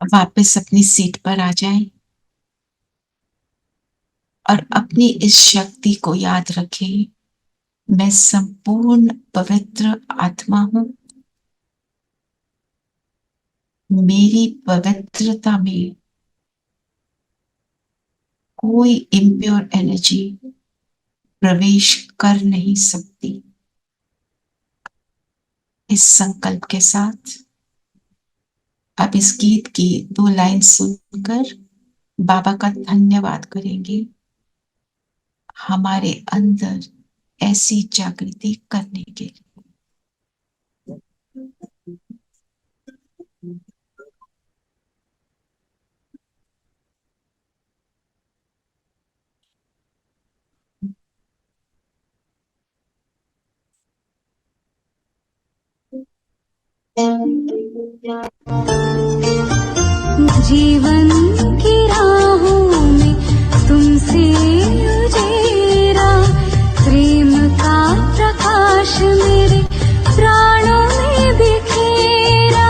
A: वापस अपनी सीट पर आ जाएं और अपनी इस शक्ति को याद रखें। मैं संपूर्ण पवित्र आत्मा हूं। मेरी पवित्रता में कोई इम्प्योर एनर्जी प्रवेश कर नहीं सकती। इस संकल्प के साथ अब इस गीत की 2 लाइन सुनकर बाबा का धन्यवाद करेंगे हमारे अंदर ऐसी जागृति करने के लिए।
L: जीवन की राहों में तुमसे उजेरा, प्रेम का प्रकाश मेरे प्राणों में बिखेरा।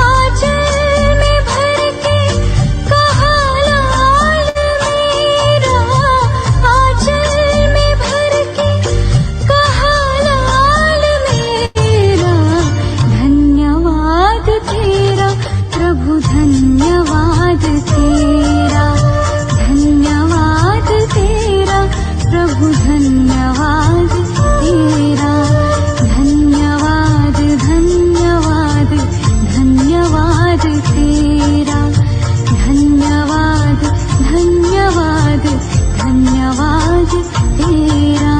L: आंचल में भर के कहा लाल मेरा, आंचल में भर के कहा लाल मेरा। धन्यवाद तेरा प्रभु, धन्यवाद तेरा, धन्यवाद तेरा प्रभु, धन्यवाद तेरा। धन्यवाद धन्यवाद धन्यवाद तेरा, धन्यवाद धन्यवाद धन्यवाद तेरा।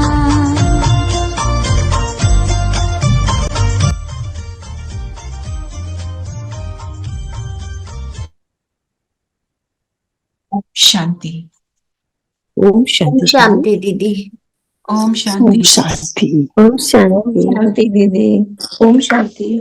A: शांति।
K: ओम शांति।
H: शांति दीदी।
A: ओम
B: ओम
A: शांति।
B: शांति।
K: ओम शांति।
H: शांति दीदी। ओम शांति।